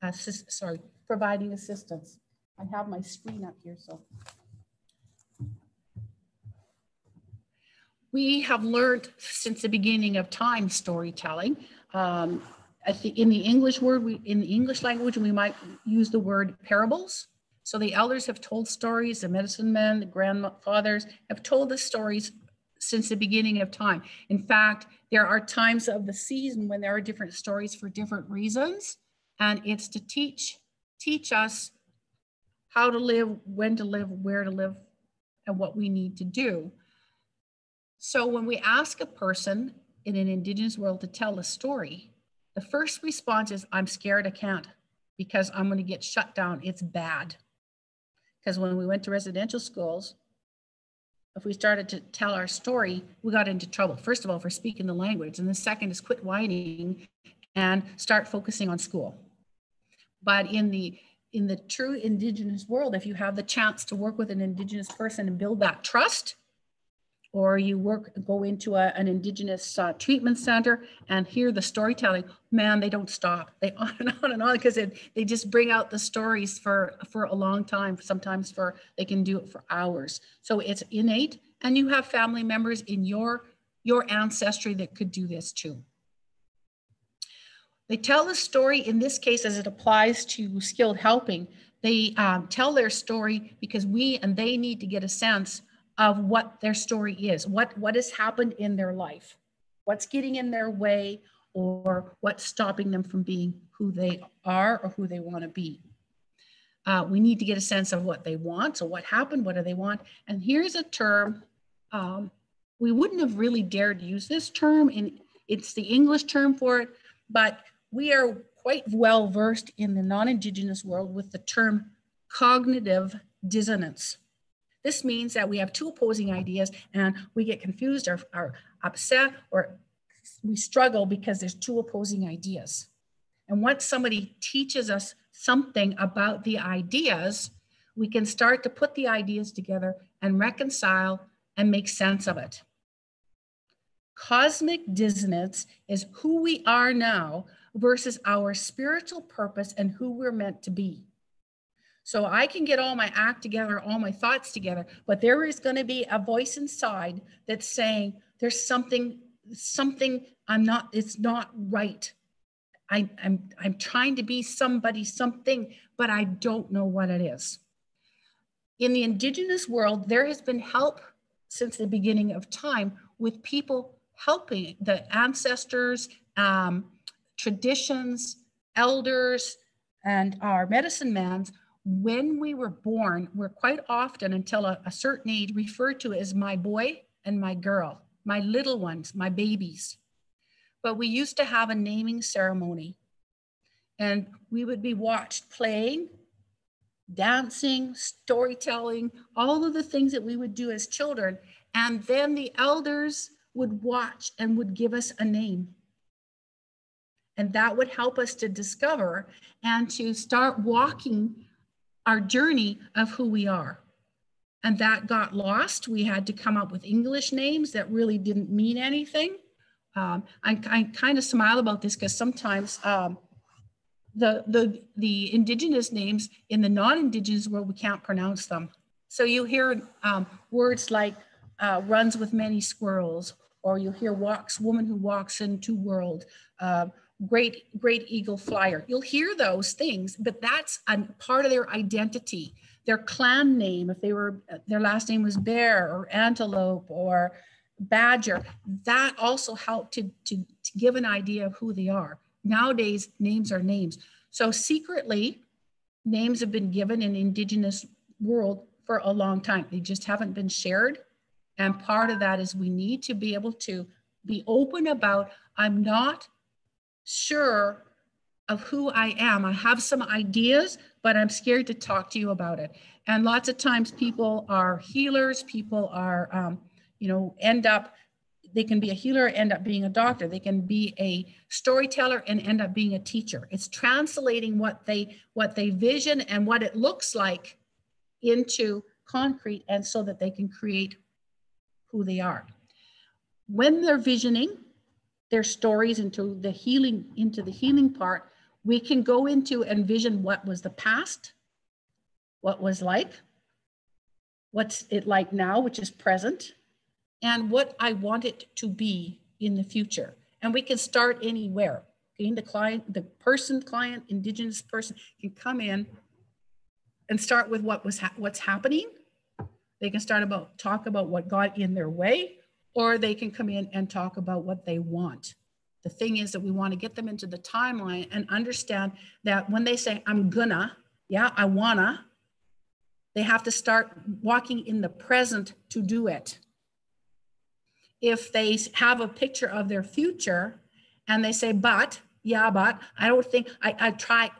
assistance. I have my screen up here, so. We have learned since the beginning of time storytelling. I think in the English language, we might use the word parables. So the elders have told stories, the medicine men, the grandfathers have told the stories since the beginning of time. In fact, there are times of the season when there are different stories for different reasons. And it's to teach us how to live, when to live, where to live, and what we need to do. So when we ask a person in an Indigenous world to tell a story, the first response is, I'm scared, I can't, because I'm going to get shut down. It's bad. Because when we went to residential schools, if we started to tell our story, we got into trouble. First of all, for speaking the language. And the second is quit whining and start focusing on school. But in the true Indigenous world, if you have the chance to work with an Indigenous person and build that trust, or you go into an Indigenous treatment center and hear the storytelling, man, they don't stop. They on and on, because they just bring out the stories for a long time. Sometimes they can do it for hours. So it's innate, and you have family members in your ancestry that could do this too. They tell the story, in this case, as it applies to skilled helping, they tell their story because we and they need to get a sense of what their story is, what has happened in their life, what's getting in their way, or what's stopping them from being who they are or who they want to be. We need to get a sense of what they want. So what happened? What do they want? And here's a term. We wouldn't have really dared use this term. It's the English term for it, but we are quite well versed in the non-Indigenous world with the term cognitive dissonance. This means that we have two opposing ideas and we get confused or upset, or we struggle because there's two opposing ideas. And once somebody teaches us something about the ideas, we can start to put the ideas together and reconcile and make sense of it. Cosmic dissonance is who we are now versus our spiritual purpose and who we're meant to be. So I can get all my act together, all my thoughts together, but there is going to be a voice inside that's saying there's something it's not right. I'm trying to be somebody, something, but I don't know what it is. In the Indigenous world, there has been help since the beginning of time with people helping the ancestors, traditions, elders, and our medicine mans. When we were born, we're quite often, until a certain age, referred to as my boy and my girl, my little ones, my babies. But we used to have a naming ceremony, and we would be watched playing, dancing, storytelling, all of the things that we would do as children. And then the elders would watch and would give us a name. And that would help us to discover and to start walking our journey of who we are. And that got lost. We had to come up with English names that really didn't mean anything. I kind of smile about this because sometimes the Indigenous names in the non-Indigenous world, we can't pronounce them. So you hear words like runs with many squirrels, or you hear woman who walks into world, great eagle flyer. You'll hear those things, but that's a part of their identity, their clan name. If their last name was Bear or Antelope or Badger, that also helped to give an idea of who they are. Nowadays, names are names. So secretly, names have been given in Indigenous world for a long time. They just haven't been shared. And part of that is we need to be able to be open about, I'm not sure of who I am. I have some ideas, but I'm scared to talk to you about it. And lots of times people are healers, people are, they can be a healer, end up being a doctor. They can be a storyteller and end up being a teacher. It's translating what they vision and what it looks like into concrete, and so that they can create who they are. When they're visioning their stories into the healing part, we can go into and vision what was the past, what was like, what's it like now, which is present, and what I want it to be in the future. And we can start anywhere. Okay? The client, Indigenous person can come in and start with what's happening. They can talk about what got in their way, or they can come in and talk about what they want. The thing is that we want to get them into the timeline and understand that when they say, I'm gonna, I wanna, they have to start walking in the present to do it. If they have a picture of their future and they say, but I don't think, I try,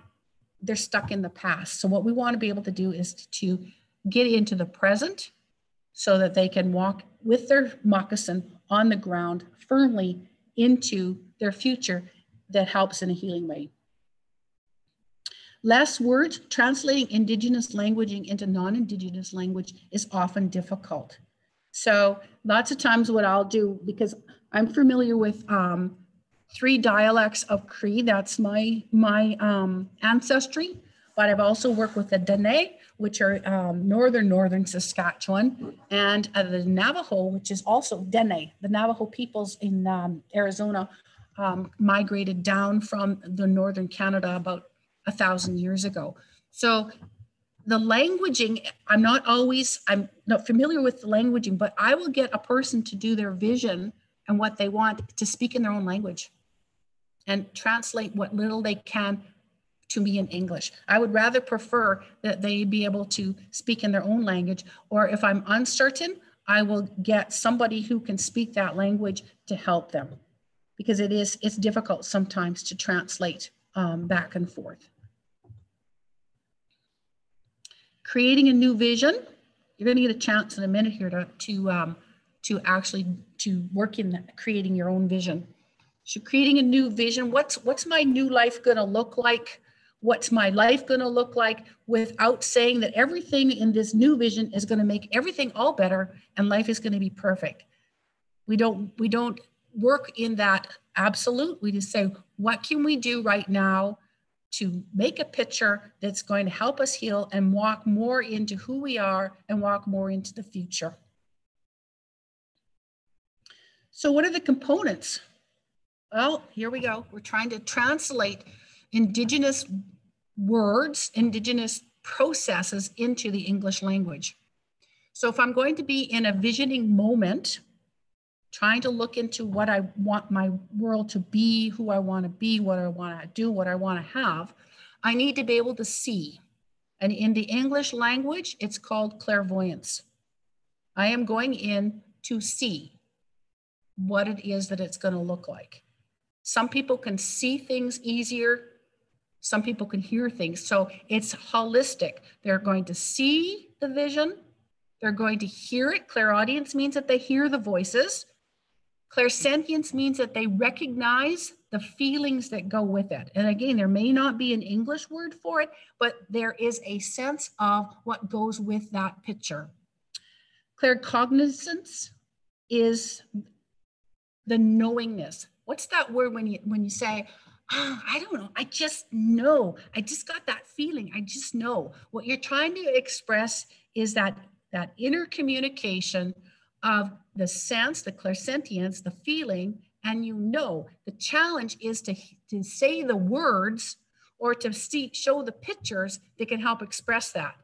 they're stuck in the past. So what we want to be able to do is to get into the present so that they can walk with their moccasin on the ground firmly into their future that helps in a healing way. Less words, translating Indigenous languaging into non-Indigenous language is often difficult. So lots of times what I'll do, because I'm familiar with 3 dialects of Cree, that's my ancestry, but I've also worked with the Dene, which are northern Saskatchewan, and the Navajo, which is also Dene. The Navajo peoples in Arizona migrated down from the northern Canada about 1,000 years ago. So the languaging, I'm not familiar with the languaging, but I will get a person to do their vision and what they want to speak in their own language and translate what little they can to me in English. I would rather prefer that they be able to speak in their own language, or if I'm uncertain, I will get somebody who can speak that language to help them, because it's difficult sometimes to translate back and forth. Creating a new vision. You're going to get a chance in a minute here to actually work in creating your own vision. So creating a new vision, what's my new life going to look like? What's my life going to look like, without saying that everything in this new vision is going to make everything all better and life is going to be perfect. We don't work in that absolute. We just say, what can we do right now to make a picture that's going to help us heal and walk more into who we are and walk more into the future. So what are the components? Well, here we go. We're trying to translate Indigenous words, Indigenous processes into the English language. So if I'm going to be in a visioning moment, trying to look into what I want my world to be, who I want to be, what I want to do, what I want to have, I need to be able to see. And in the English language, it's called clairvoyance. I am going in to see what it is that it's going to look like. Some people can see things easier. Some people can hear things. So it's holistic. They're going to see the vision. They're going to hear it. Clairaudience means that they hear the voices. Clairsentience means that they recognize the feelings that go with it. And again, there may not be an English word for it, but there is a sense of what goes with that picture. Claircognizance is the knowingness. What's that word when you say, oh, I don't know, I just know. I just got that feeling. I just know. What you're trying to express is that inner communication of the sense, the clairsentience, the feeling, and you know. The challenge is to say the words or to show the pictures that can help express that,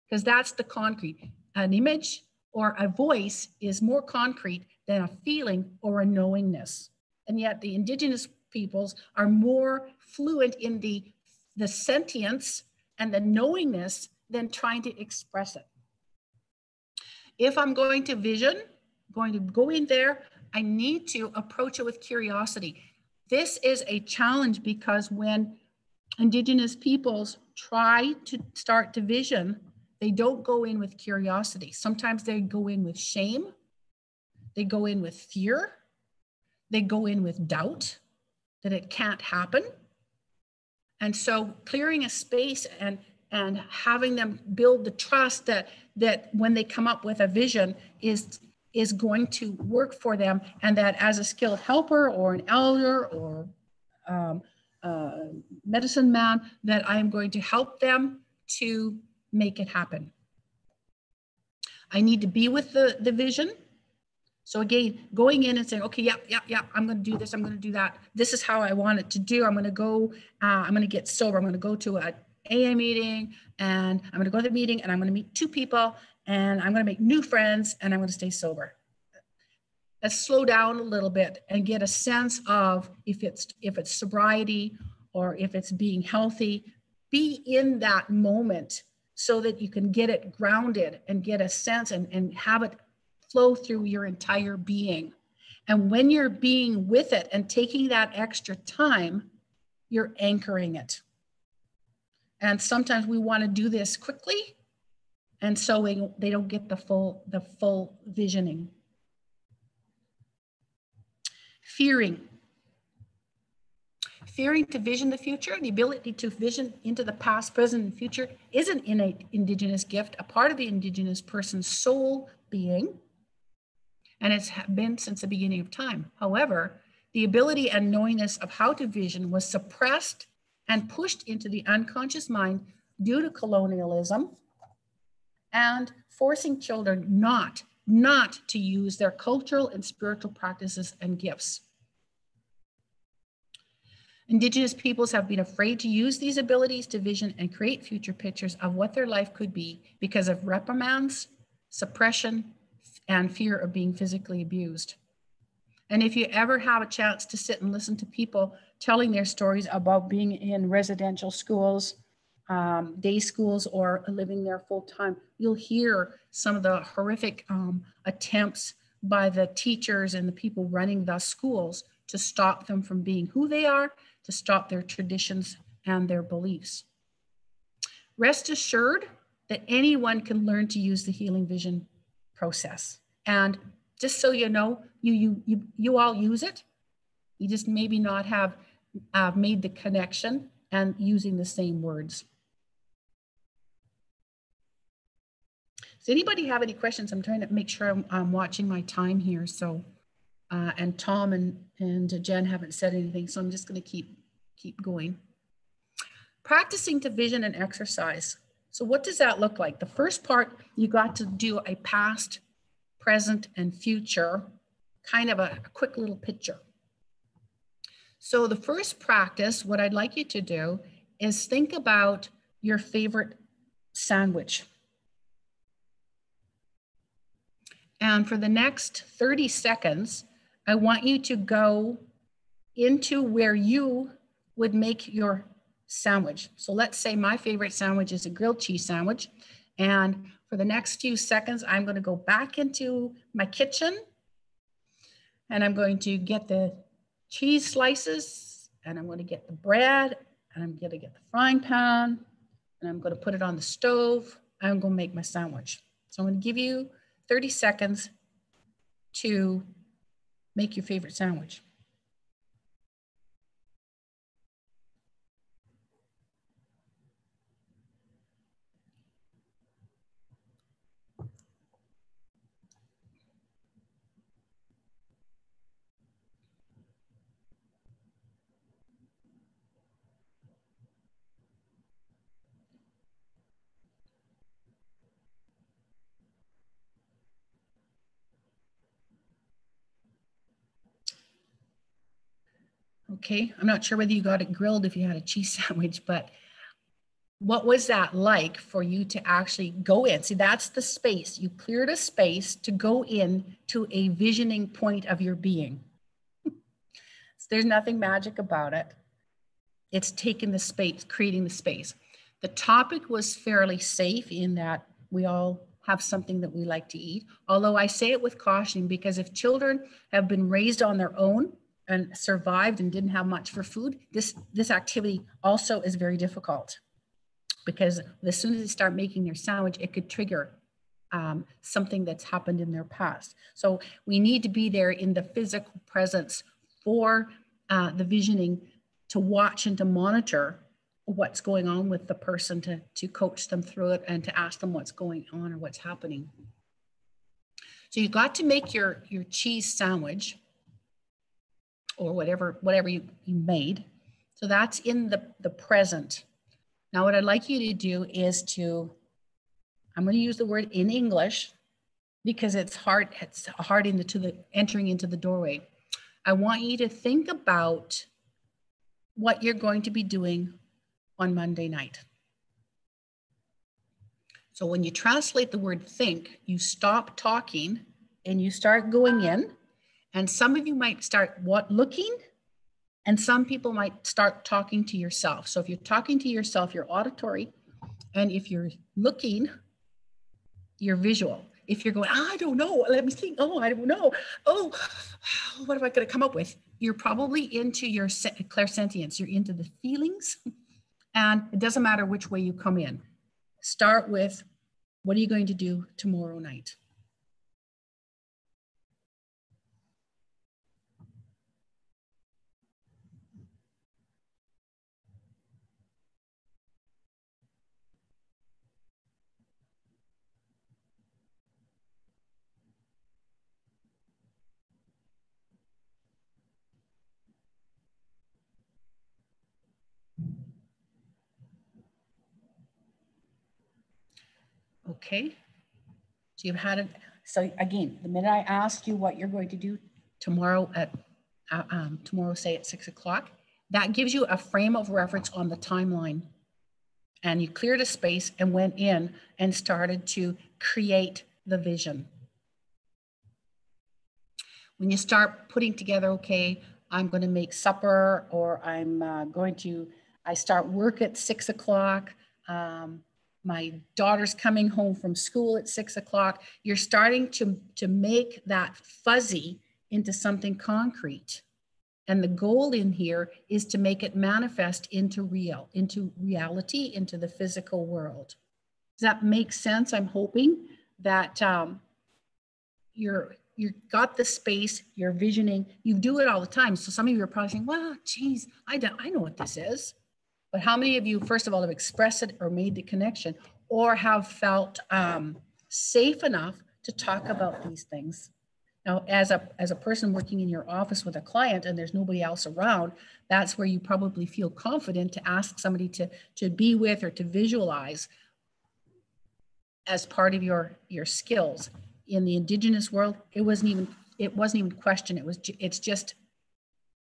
because that's the concrete. An image or a voice is more concrete than a feeling or a knowingness. And yet the Indigenous peoples are more fluent in the sentience and the knowingness than trying to express it. If I'm going to vision, going to go in there, I need to approach it with curiosity. This is a challenge because when Indigenous peoples try to start to vision, they don't go in with curiosity. Sometimes they go in with shame. They go in with fear. They go in with doubt that it can't happen. And so clearing a space and having them build the trust that when they come up with a vision is going to work for them, and that as a skilled helper or an elder or medicine man, that I'm going to help them to make it happen. I need to be with the vision. So again, going in and saying, okay, yeah, I'm going to do this. I'm going to do that. This is how I want it to do. I'm going to go, I'm going to get sober. I'm going to go to a AA meeting, and I'm going to go to the meeting, and I'm going to meet 2 people, and I'm going to make new friends, and I'm going to stay sober. Let's slow down a little bit and get a sense of if it's sobriety or if it's being healthy. Be in that moment so that you can get it grounded and get a sense and have it flow through your entire being. And when you're being with it and taking that extra time, you're anchoring it. And sometimes we want to do this quickly, and so they don't get the full visioning. Fearing to vision the future, the ability to vision into the past, present, and future is an innate Indigenous gift, a part of the Indigenous person's soul being, and it's been since the beginning of time. However, the ability and knowingness of how to vision was suppressed and pushed into the unconscious mind due to colonialism and forcing children not to use their cultural and spiritual practices and gifts. Indigenous peoples have been afraid to use these abilities to vision and create future pictures of what their life could be because of reprimands, suppression, and fear of being physically abused. And if you ever have a chance to sit and listen to people telling their stories about being in residential schools, day schools, or living there full time, you'll hear some of the horrific attempts by the teachers and the people running the schools to stop them from being who they are, to stop their traditions and their beliefs. Rest assured that anyone can learn to use the healing vision process. And just so you know, you all use it. You just maybe not have made the connection and using the same words. Does anybody have any questions? I'm trying to make sure I'm watching my time here. So, and Tom and Jen haven't said anything, so I'm just going to keep going. Practicing to vision and exercise. So what does that look like? The first part, you got to do a past, present, and future, kind of a quick little picture. So the first practice, what I'd like you to do is think about your favorite sandwich. And for the next 30 seconds, I want you to go into where you would make your sandwich. So let's say my favorite sandwich is a grilled cheese sandwich. And for the next few seconds, I'm going to go back into my kitchen, and I'm going to get the cheese slices, and I'm going to get the bread, and I'm going to get the frying pan, and I'm going to put it on the stove. I'm going to make my sandwich. So I'm going to give you 30 seconds to make your favorite sandwich. Okay, I'm not sure whether you got it grilled if you had a cheese sandwich, but what was that like for you to actually go in? See, that's the space. You cleared a space to go in to a visioning point of your being. There's nothing magic about it. It's taking the space, creating the space. The topic was fairly safe in that we all have something that we like to eat. Although I say it with caution, because if children have been raised on their own and survived and didn't have much for food, this activity also is very difficult. Because as soon as they start making their sandwich, it could trigger something that's happened in their past. So we need to be there in the physical presence for the visioning, to watch and to monitor what's going on with the person, to coach them through it and to ask them what's going on or what's happening. So you got to make your cheese sandwich or whatever you made. So that's in the present. Now, what I'd like you to do is I'm going to use the word in English because it's hard entering into the doorway. I want you to think about what you're going to be doing on Monday night. So when you translate the word think, you stop talking and you start going in. And some of you might start looking, and some people might start talking to yourself. So if you're talking to yourself, you're auditory. And if you're looking, you're visual. If you're going, I don't know, let me think. Oh, I don't know. Oh, what am I going to come up with? You're probably into your clairsentience. You're into the feelings. And it doesn't matter which way you come in. Start with, what are you going to do tomorrow night? Okay, so you've had it. So again, the minute I ask you what you're going to do tomorrow tomorrow, say at 6 o'clock, that gives you a frame of reference on the timeline. And you cleared a space and went in and started to create the vision. When you start putting together, okay, I'm going to make supper, or I start work at 6 o'clock. My daughter's coming home from school at 6 o'clock. You're starting to make that fuzzy into something concrete. And the goal in here is to make it manifest into reality, into the physical world. Does that make sense? I'm hoping that you've got the space, you're visioning, you do it all the time. So some of you are probably saying, well, geez, I know what this is. But how many of you, first of all, have expressed it or made the connection, or have felt safe enough to talk about these things? Now, as a person working in your office with a client and there's nobody else around, that's where you probably feel confident to ask somebody to be with or to visualize as part of your skills. In the Indigenous world, it wasn't even questioned. It's just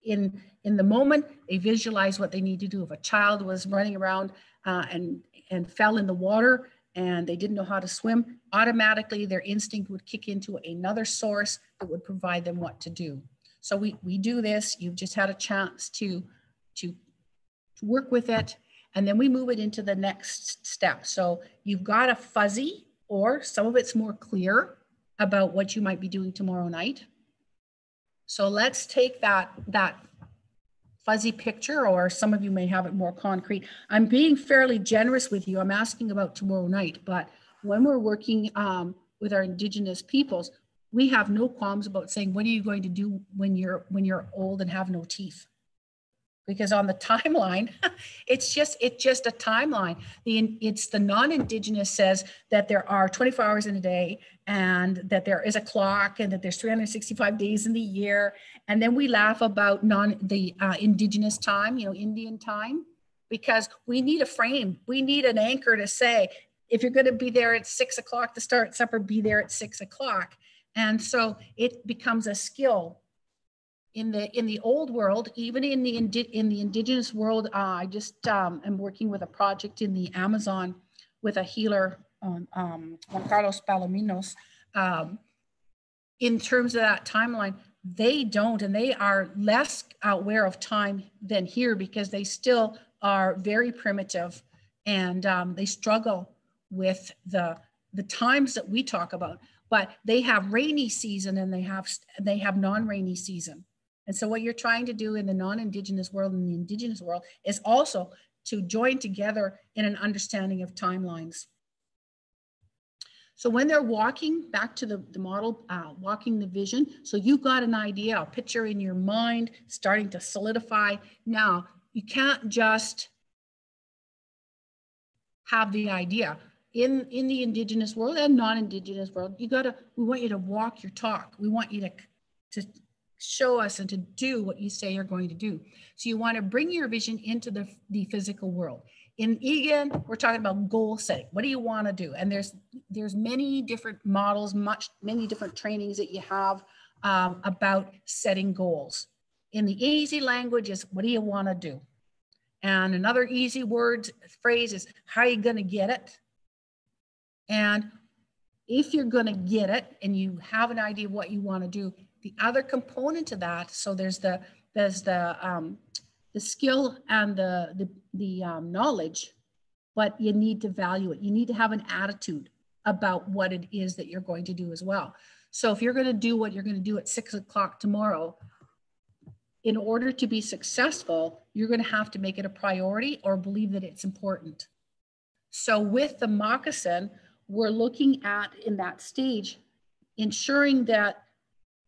in the moment, they visualize what they need to do. If a child was running around and fell in the water and they didn't know how to swim, automatically their instinct would kick into another source that would provide them what to do. So we do this. You've just had a chance to work with it, and then we move it into the next step. So you've got a fuzzy, or some of it's more clear about what you might be doing tomorrow night. So let's take that fuzzy picture, or some of you may have it more concrete. I'm being fairly generous with you. I'm asking about tomorrow night, but when we're working with our Indigenous peoples, we have no qualms about saying, what are you going to do when you're old and have no teeth? Because on the timeline, it's just a timeline. It's the non-Indigenous says that there are 24 hours in a day, and that there is a clock, and that there's 365 days in the year. And then we laugh about the Indigenous time, Indian time, because we need a frame. We need an anchor to say, if you're going to be there at 6 o'clock to start supper, be there at 6 o'clock. And so it becomes a skill In the old world, even in the indigenous world, I just am working with a project in the Amazon with a healer, Juan Carlos Palominos. In terms of that timeline, they don't, and they are less aware of time than here because they still are very primitive, and they struggle with the times that we talk about. But they have rainy season and they have non-rainy season. And so what you're trying to do in the non-Indigenous world and the Indigenous world is also to join together in an understanding of timelines. So when they're walking back to the model, walking the vision, so you've got an idea, a picture in your mind, starting to solidify. Now, you can't just have the idea. In the Indigenous world and non-Indigenous world, we want you to walk your talk. We want you to show us and to do what you say you're going to do. So you want to bring your vision into the physical world. In Egan, we're talking about goal setting. What do you want to do? And there's many different models, many different trainings that you have about setting goals. In the easy language is, what do you want to do? And another easy phrase is, how are you going to get it? And if you're going to get it and you have an idea of what you want to do, the other component to that, so there's the skill and the knowledge, but you need to value it. You need to have an attitude about what it is that you're going to do as well. So if you're going to do what you're going to do at 6 o'clock tomorrow, in order to be successful, you're going to have to make it a priority or believe that it's important. So with the moccasin, we're looking at, in that stage, ensuring that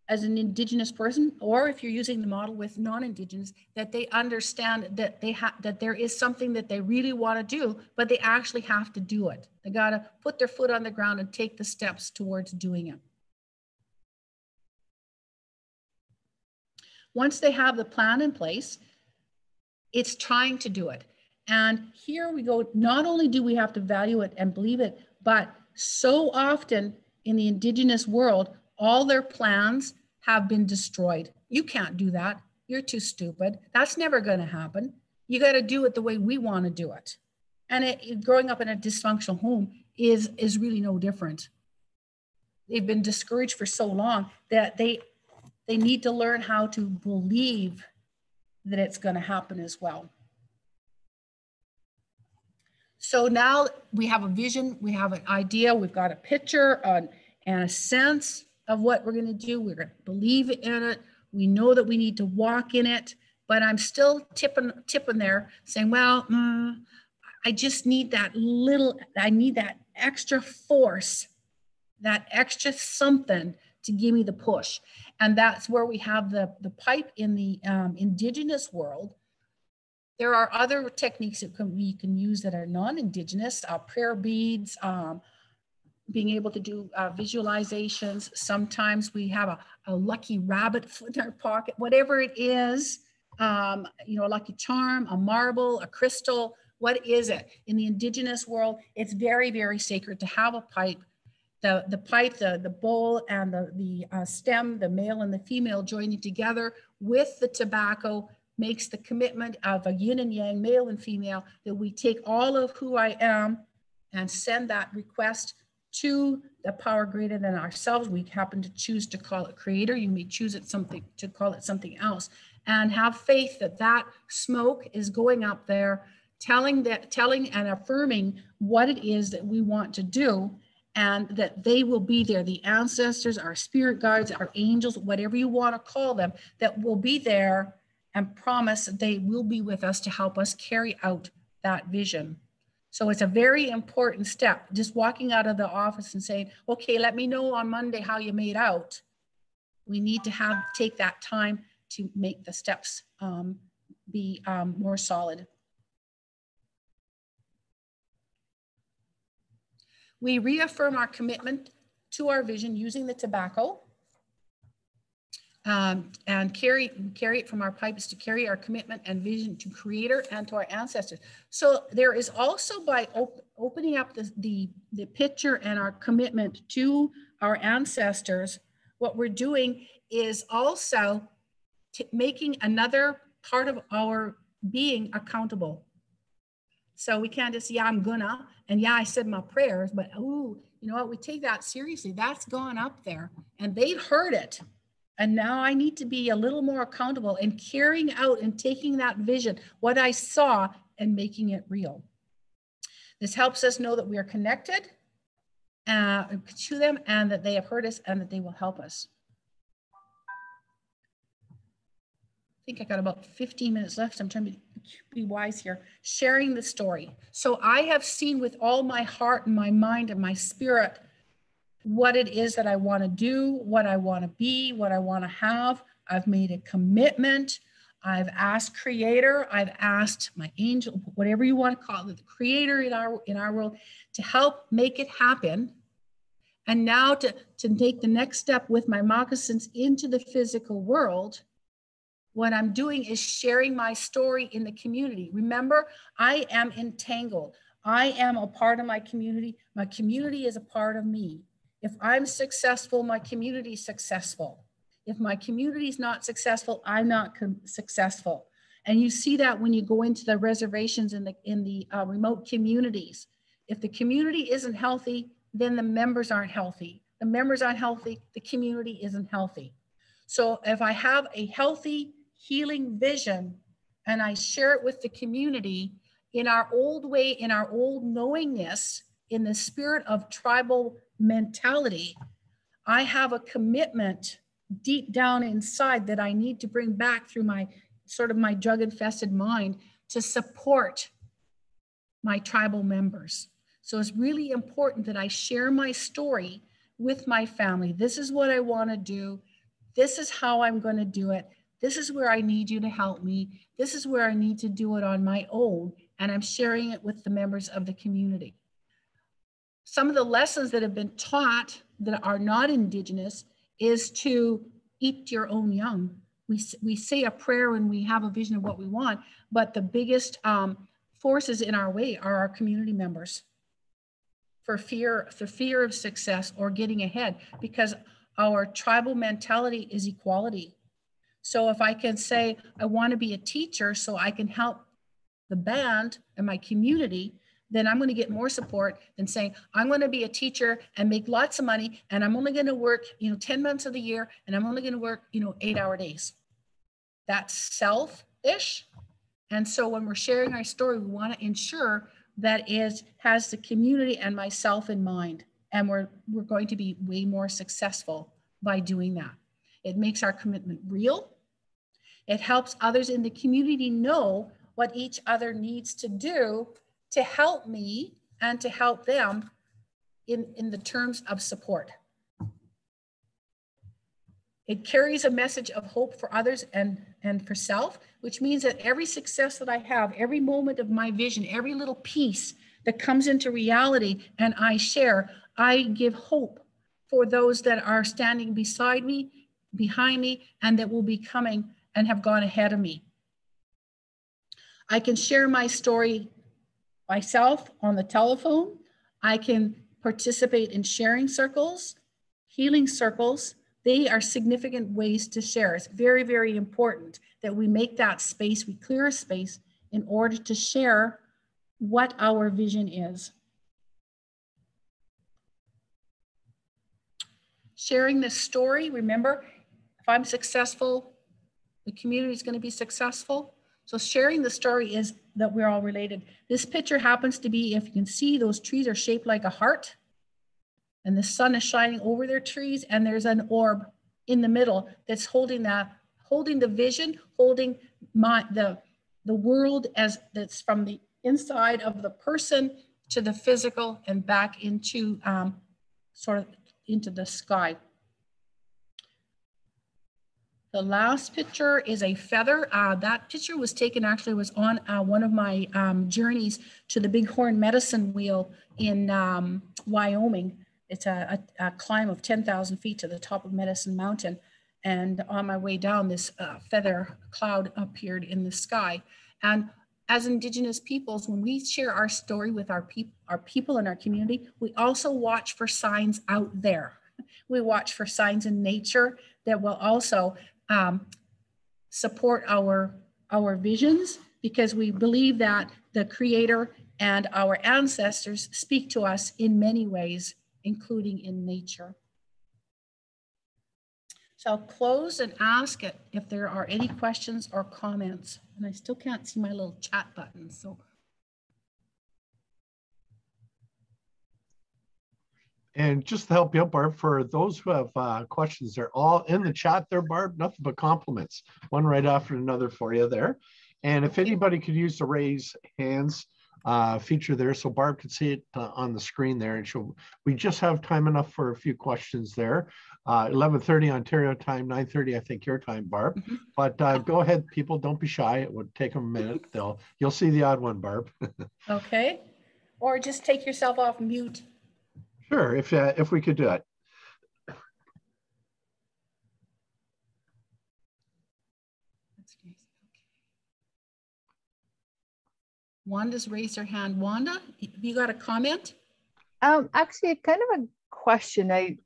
as an Indigenous person, or if you're using the model with non-Indigenous, that they understand that that there is something that they really want to do, but they actually have to do it. They got to put their foot on the ground and take the steps towards doing it. Once they have the plan in place, it's trying to do it. And here we go, not only do we have to value it and believe it, but so often in the Indigenous world, all their plans have been destroyed. You can't do that. You're too stupid. That's never going to happen. You got to do it the way we want to do it. And growing up in a dysfunctional home is really no different. They've been discouraged for so long that they need to learn how to believe that it's going to happen as well. So now we have a vision, we have an idea, we've got a picture and a sense of what we're going to do. We're going to believe in it. We know that we need to walk in it, but I'm still tipping there saying, well, I just need I need that extra force, that extra something to give me the push. And that's where we have the pipe in the Indigenous world. There are other techniques that we can use that are non-Indigenous, prayer beads, being able to do visualizations. Sometimes we have a lucky rabbit in our pocket, whatever it is, a lucky charm, a marble, a crystal. What is it? In the Indigenous world, it's very, very sacred to have a pipe. The pipe, the bowl, and the stem, the male and the female joining together with the tobacco makes the commitment of a yin and yang, male and female, that we take all of who I am and send that request to the power greater than ourselves. We happen to choose to call it creator. You may choose it to call it something else, and have faith that that smoke is going up there, telling and affirming what it is that we want to do, and that they will be there. The ancestors, our spirit guides, our angels, whatever you want to call them, that will be there and promise that they will be with us to help us carry out that vision. So it's a very important step. Just walking out of the office and saying, okay, let me know on Monday how you made out. We need to take that time to make the steps be more solid. We reaffirm our commitment to our vision using the tobacco. And carry it from our pipes to carry our commitment and vision to Creator and to our ancestors. So there is also, by opening up the picture and our commitment to our ancestors, what we're doing is also making another part of our being accountable. So we can't just, yeah, I'm gonna, and yeah, I said my prayers, but oh, you know what, we take that seriously. That's gone up there and they've heard it. And now I need to be a little more accountable and carrying out and taking that vision, what I saw, and making it real. This helps us know that we are connected to them and that they have heard us and that they will help us. I think I got about 15 minutes left. I'm trying to be wise here. Sharing the story. So I have seen with all my heart and my mind and my spirit what it is that I want to do, what I want to be, what I want to have. I've made a commitment. I've asked Creator, I've asked my angel, whatever you want to call it, the Creator in our world, to help make it happen. And now to take the next step with my moccasins into the physical world, what I'm doing is sharing my story in the community. Remember, I am entangled. I am a part of my community. My community is a part of me. If I'm successful, my community is successful. If my community is not successful, I'm not successful. And you see that when you go into the reservations in the remote communities. If the community isn't healthy, then the members aren't healthy. The members aren't healthy, the community isn't healthy. So if I have a healthy, healing vision and I share it with the community in our old way, in our old knowingness, in the spirit of tribal mentality, I have a commitment deep down inside that I need to bring back through my sort of my drug infested mind to support my tribal members. So it's really important that I share my story with my family. This is what I want to do. This is how I'm going to do it. This is where I need you to help me. This is where I need to do it on my own. And I'm sharing it with the members of the community. Some of the lessons that have been taught that are not Indigenous is to eat your own young. We say a prayer when we have a vision of what we want, but the biggest forces in our way are our community members for fear of success or getting ahead, because our tribal mentality is equality. So if I can say, I want to be a teacher so I can help the band and my community, then I'm going to get more support than saying, I'm going to be a teacher and make lots of money, and I'm only going to work, 10 months of the year, and I'm only going to work, 8-hour days. That's selfish. And so when we're sharing our story, we want to ensure that it has the community and myself in mind. And we're going to be way more successful by doing that. It makes our commitment real. It helps others in the community know what each other needs to do to help me and to help them in the terms of support. It carries a message of hope for others and for self, which means that every success that I have, every moment of my vision, every little piece that comes into reality and I share, I give hope for those that are standing beside me, behind me, and that will be coming and have gone ahead of me. I can share my story myself on the telephone. I can participate in sharing circles, healing circles. They are significant ways to share. It's very, very important that we make that space, we clear a space in order to share what our vision is. Sharing this story, remember, if I'm successful, the community is going to be successful. So sharing the story is that we're all related. This picture happens to be, if you can see, those trees are shaped like a heart, and the sun is shining over their trees, and there's an orb in the middle that's holding the vision, holding the world as that's from the inside of the person to the physical and back into sort of into the sky. The last picture is a feather. That picture was taken, actually was on one of my journeys to the Bighorn Medicine Wheel in Wyoming. It's a climb of 10,000 feet to the top of Medicine Mountain. And on my way down, this feather cloud appeared in the sky. And as Indigenous peoples, when we share our story with our people in our community, we also watch for signs out there. We watch for signs in nature that will also support our visions, because we believe that the Creator and our ancestors speak to us in many ways, including in nature. So I'll close and ask it if there are any questions or comments. And I still can't see my little chat button, so. And just to help you out, Barb, for those who have questions, they're all in the chat there, Barb, nothing but compliments, one right after another for you there. And if anybody could use the raise hands feature there, so Barb could see it on the screen there, and we just have time enough for a few questions there. 11:30 Ontario time, 9:30 I think your time, Barb. But go ahead, people, don't be shy. It would take them a minute. You'll see the odd one, Barb. Okay, or just take yourself off mute. Sure, if we could do it. That's nice. Okay. Wanda's raised her hand. Wanda, have you got a comment? Actually, kind of a question. I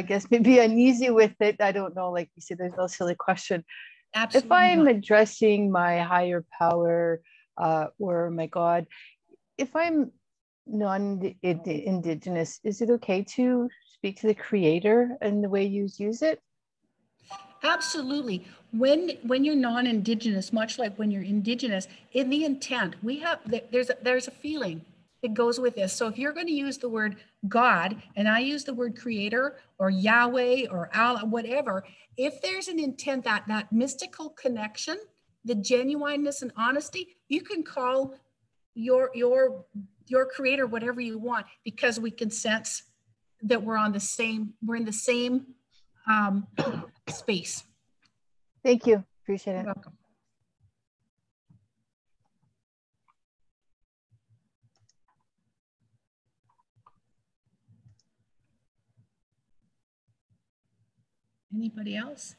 guess maybe uneasy with it. I don't know. Like you said, there's no silly question. Absolutely. If I'm addressing my higher power or my God, if I'm non-Indigenous, is it okay to speak to the Creator in the way you use it? Absolutely. When you're non-Indigenous, much like when you're Indigenous, in the intent, there's a feeling that goes with this. So if you're going to use the word God and I use the word Creator or Yahweh or Allah, whatever, if there's an intent, that mystical connection, the genuineness and honesty, you can call your Creator whatever you want, because we can sense that we're in the same space. Thank you. Appreciate it. You're welcome. Anybody else?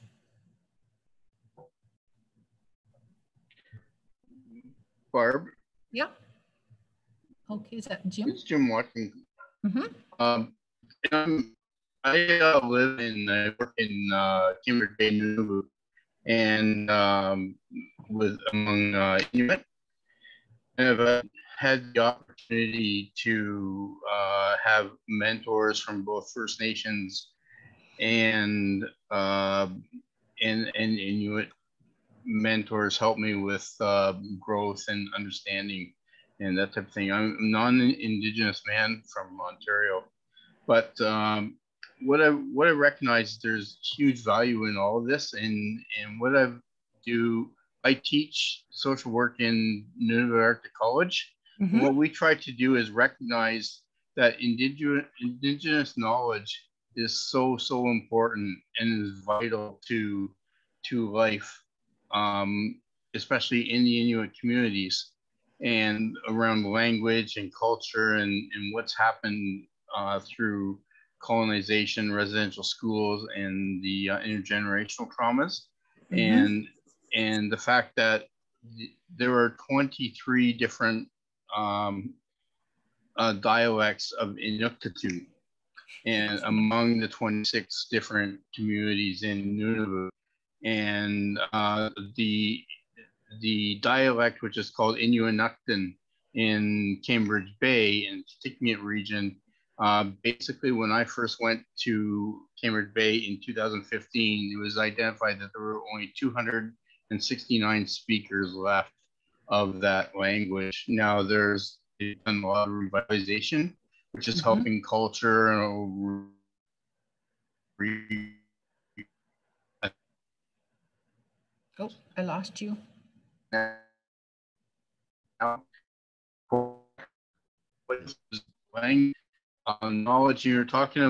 Barb? Yeah. Okay, is that Jim? It's Jim Watkins. Mm-hmm. I live I work in Cambridge Bay, Nunavut, and among Inuit. And I've had the opportunity to have mentors from both First Nations and Inuit mentors help me with growth and understanding and that type of thing. I'm a non-Indigenous man from Ontario, but what I recognize, there's huge value in all of this, and what I teach social work in Nunavut Arctic College. Mm-hmm. And what we try to do is recognize that indigenous knowledge is so important and is vital to life, especially in the Inuit communities and around language and culture and what's happened through colonization, residential schools, and the intergenerational traumas. Mm-hmm. And the fact that there are 23 different dialects of Inuktitut, and among the 26 different communities in Nunavut, and the dialect, which is called Inuinnaqtun in Cambridge Bay in Kitikmeot region. Basically, when I first went to Cambridge Bay in 2015, it was identified that there were only 269 speakers left of that language. Now they've done a lot of revitalization, which is Mm-hmm. helping culture. Oh, I lost you. Knowledge you're talking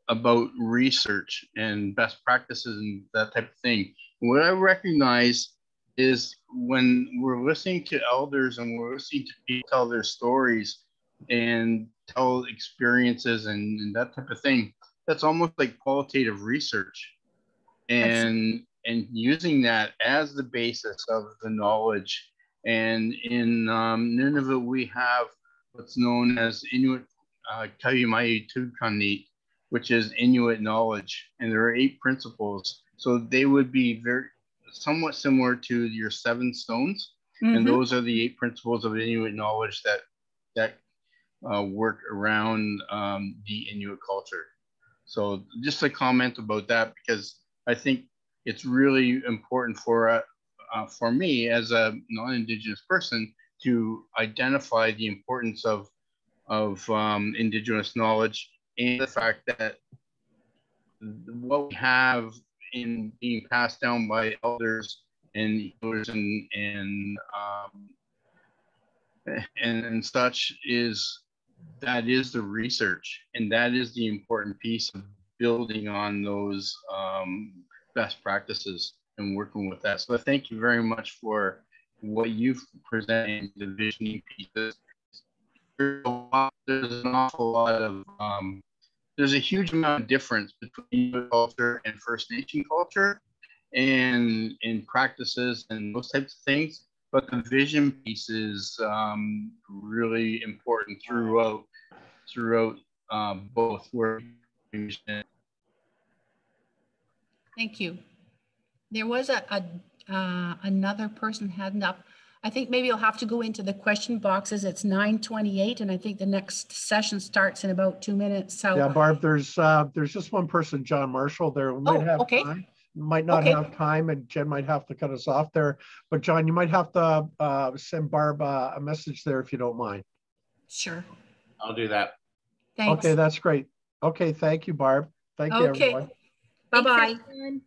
about research and best practices and that type of thing. What I recognize is when we're listening to elders and we're listening to people tell their stories and tell experiences and that type of thing, that's almost like qualitative research. And using that as the basis of the knowledge. And in Nunavut, we have what's known as Inuit Kayumai Tudkanit, which is Inuit knowledge, and there are 8 principles. So they would be somewhat similar to your 7 stones, and those are the 8 principles of Inuit knowledge that work around the Inuit culture. So just a comment about that, because I think it's really important for me as a non-Indigenous person to identify the importance of Indigenous knowledge, and the fact that what we have in being passed down by elders and healers and such is the research, and that is the important piece of building on those best practices and working with that. So thank you very much for what you've presented, the visioning pieces. There's an awful lot of there's a huge amount of difference between Inuit culture and First Nation culture, and in practices and those types of things. But the vision piece is really important throughout both work. Thank you. There was another person hand up. I think maybe you'll have to go into the question boxes. It's 9:28, and I think the next session starts in about 2 minutes. So yeah, Barb, there's just one person, John Marshall. There we might have time. Might not have time, and Jen might have to cut us off there. But John, you might have to send Barb a message there if you don't mind. Sure. I'll do that. Thanks. Okay, that's great. Okay, thank you, Barb. Thank you, everyone. Bye-bye. Thanks, everyone.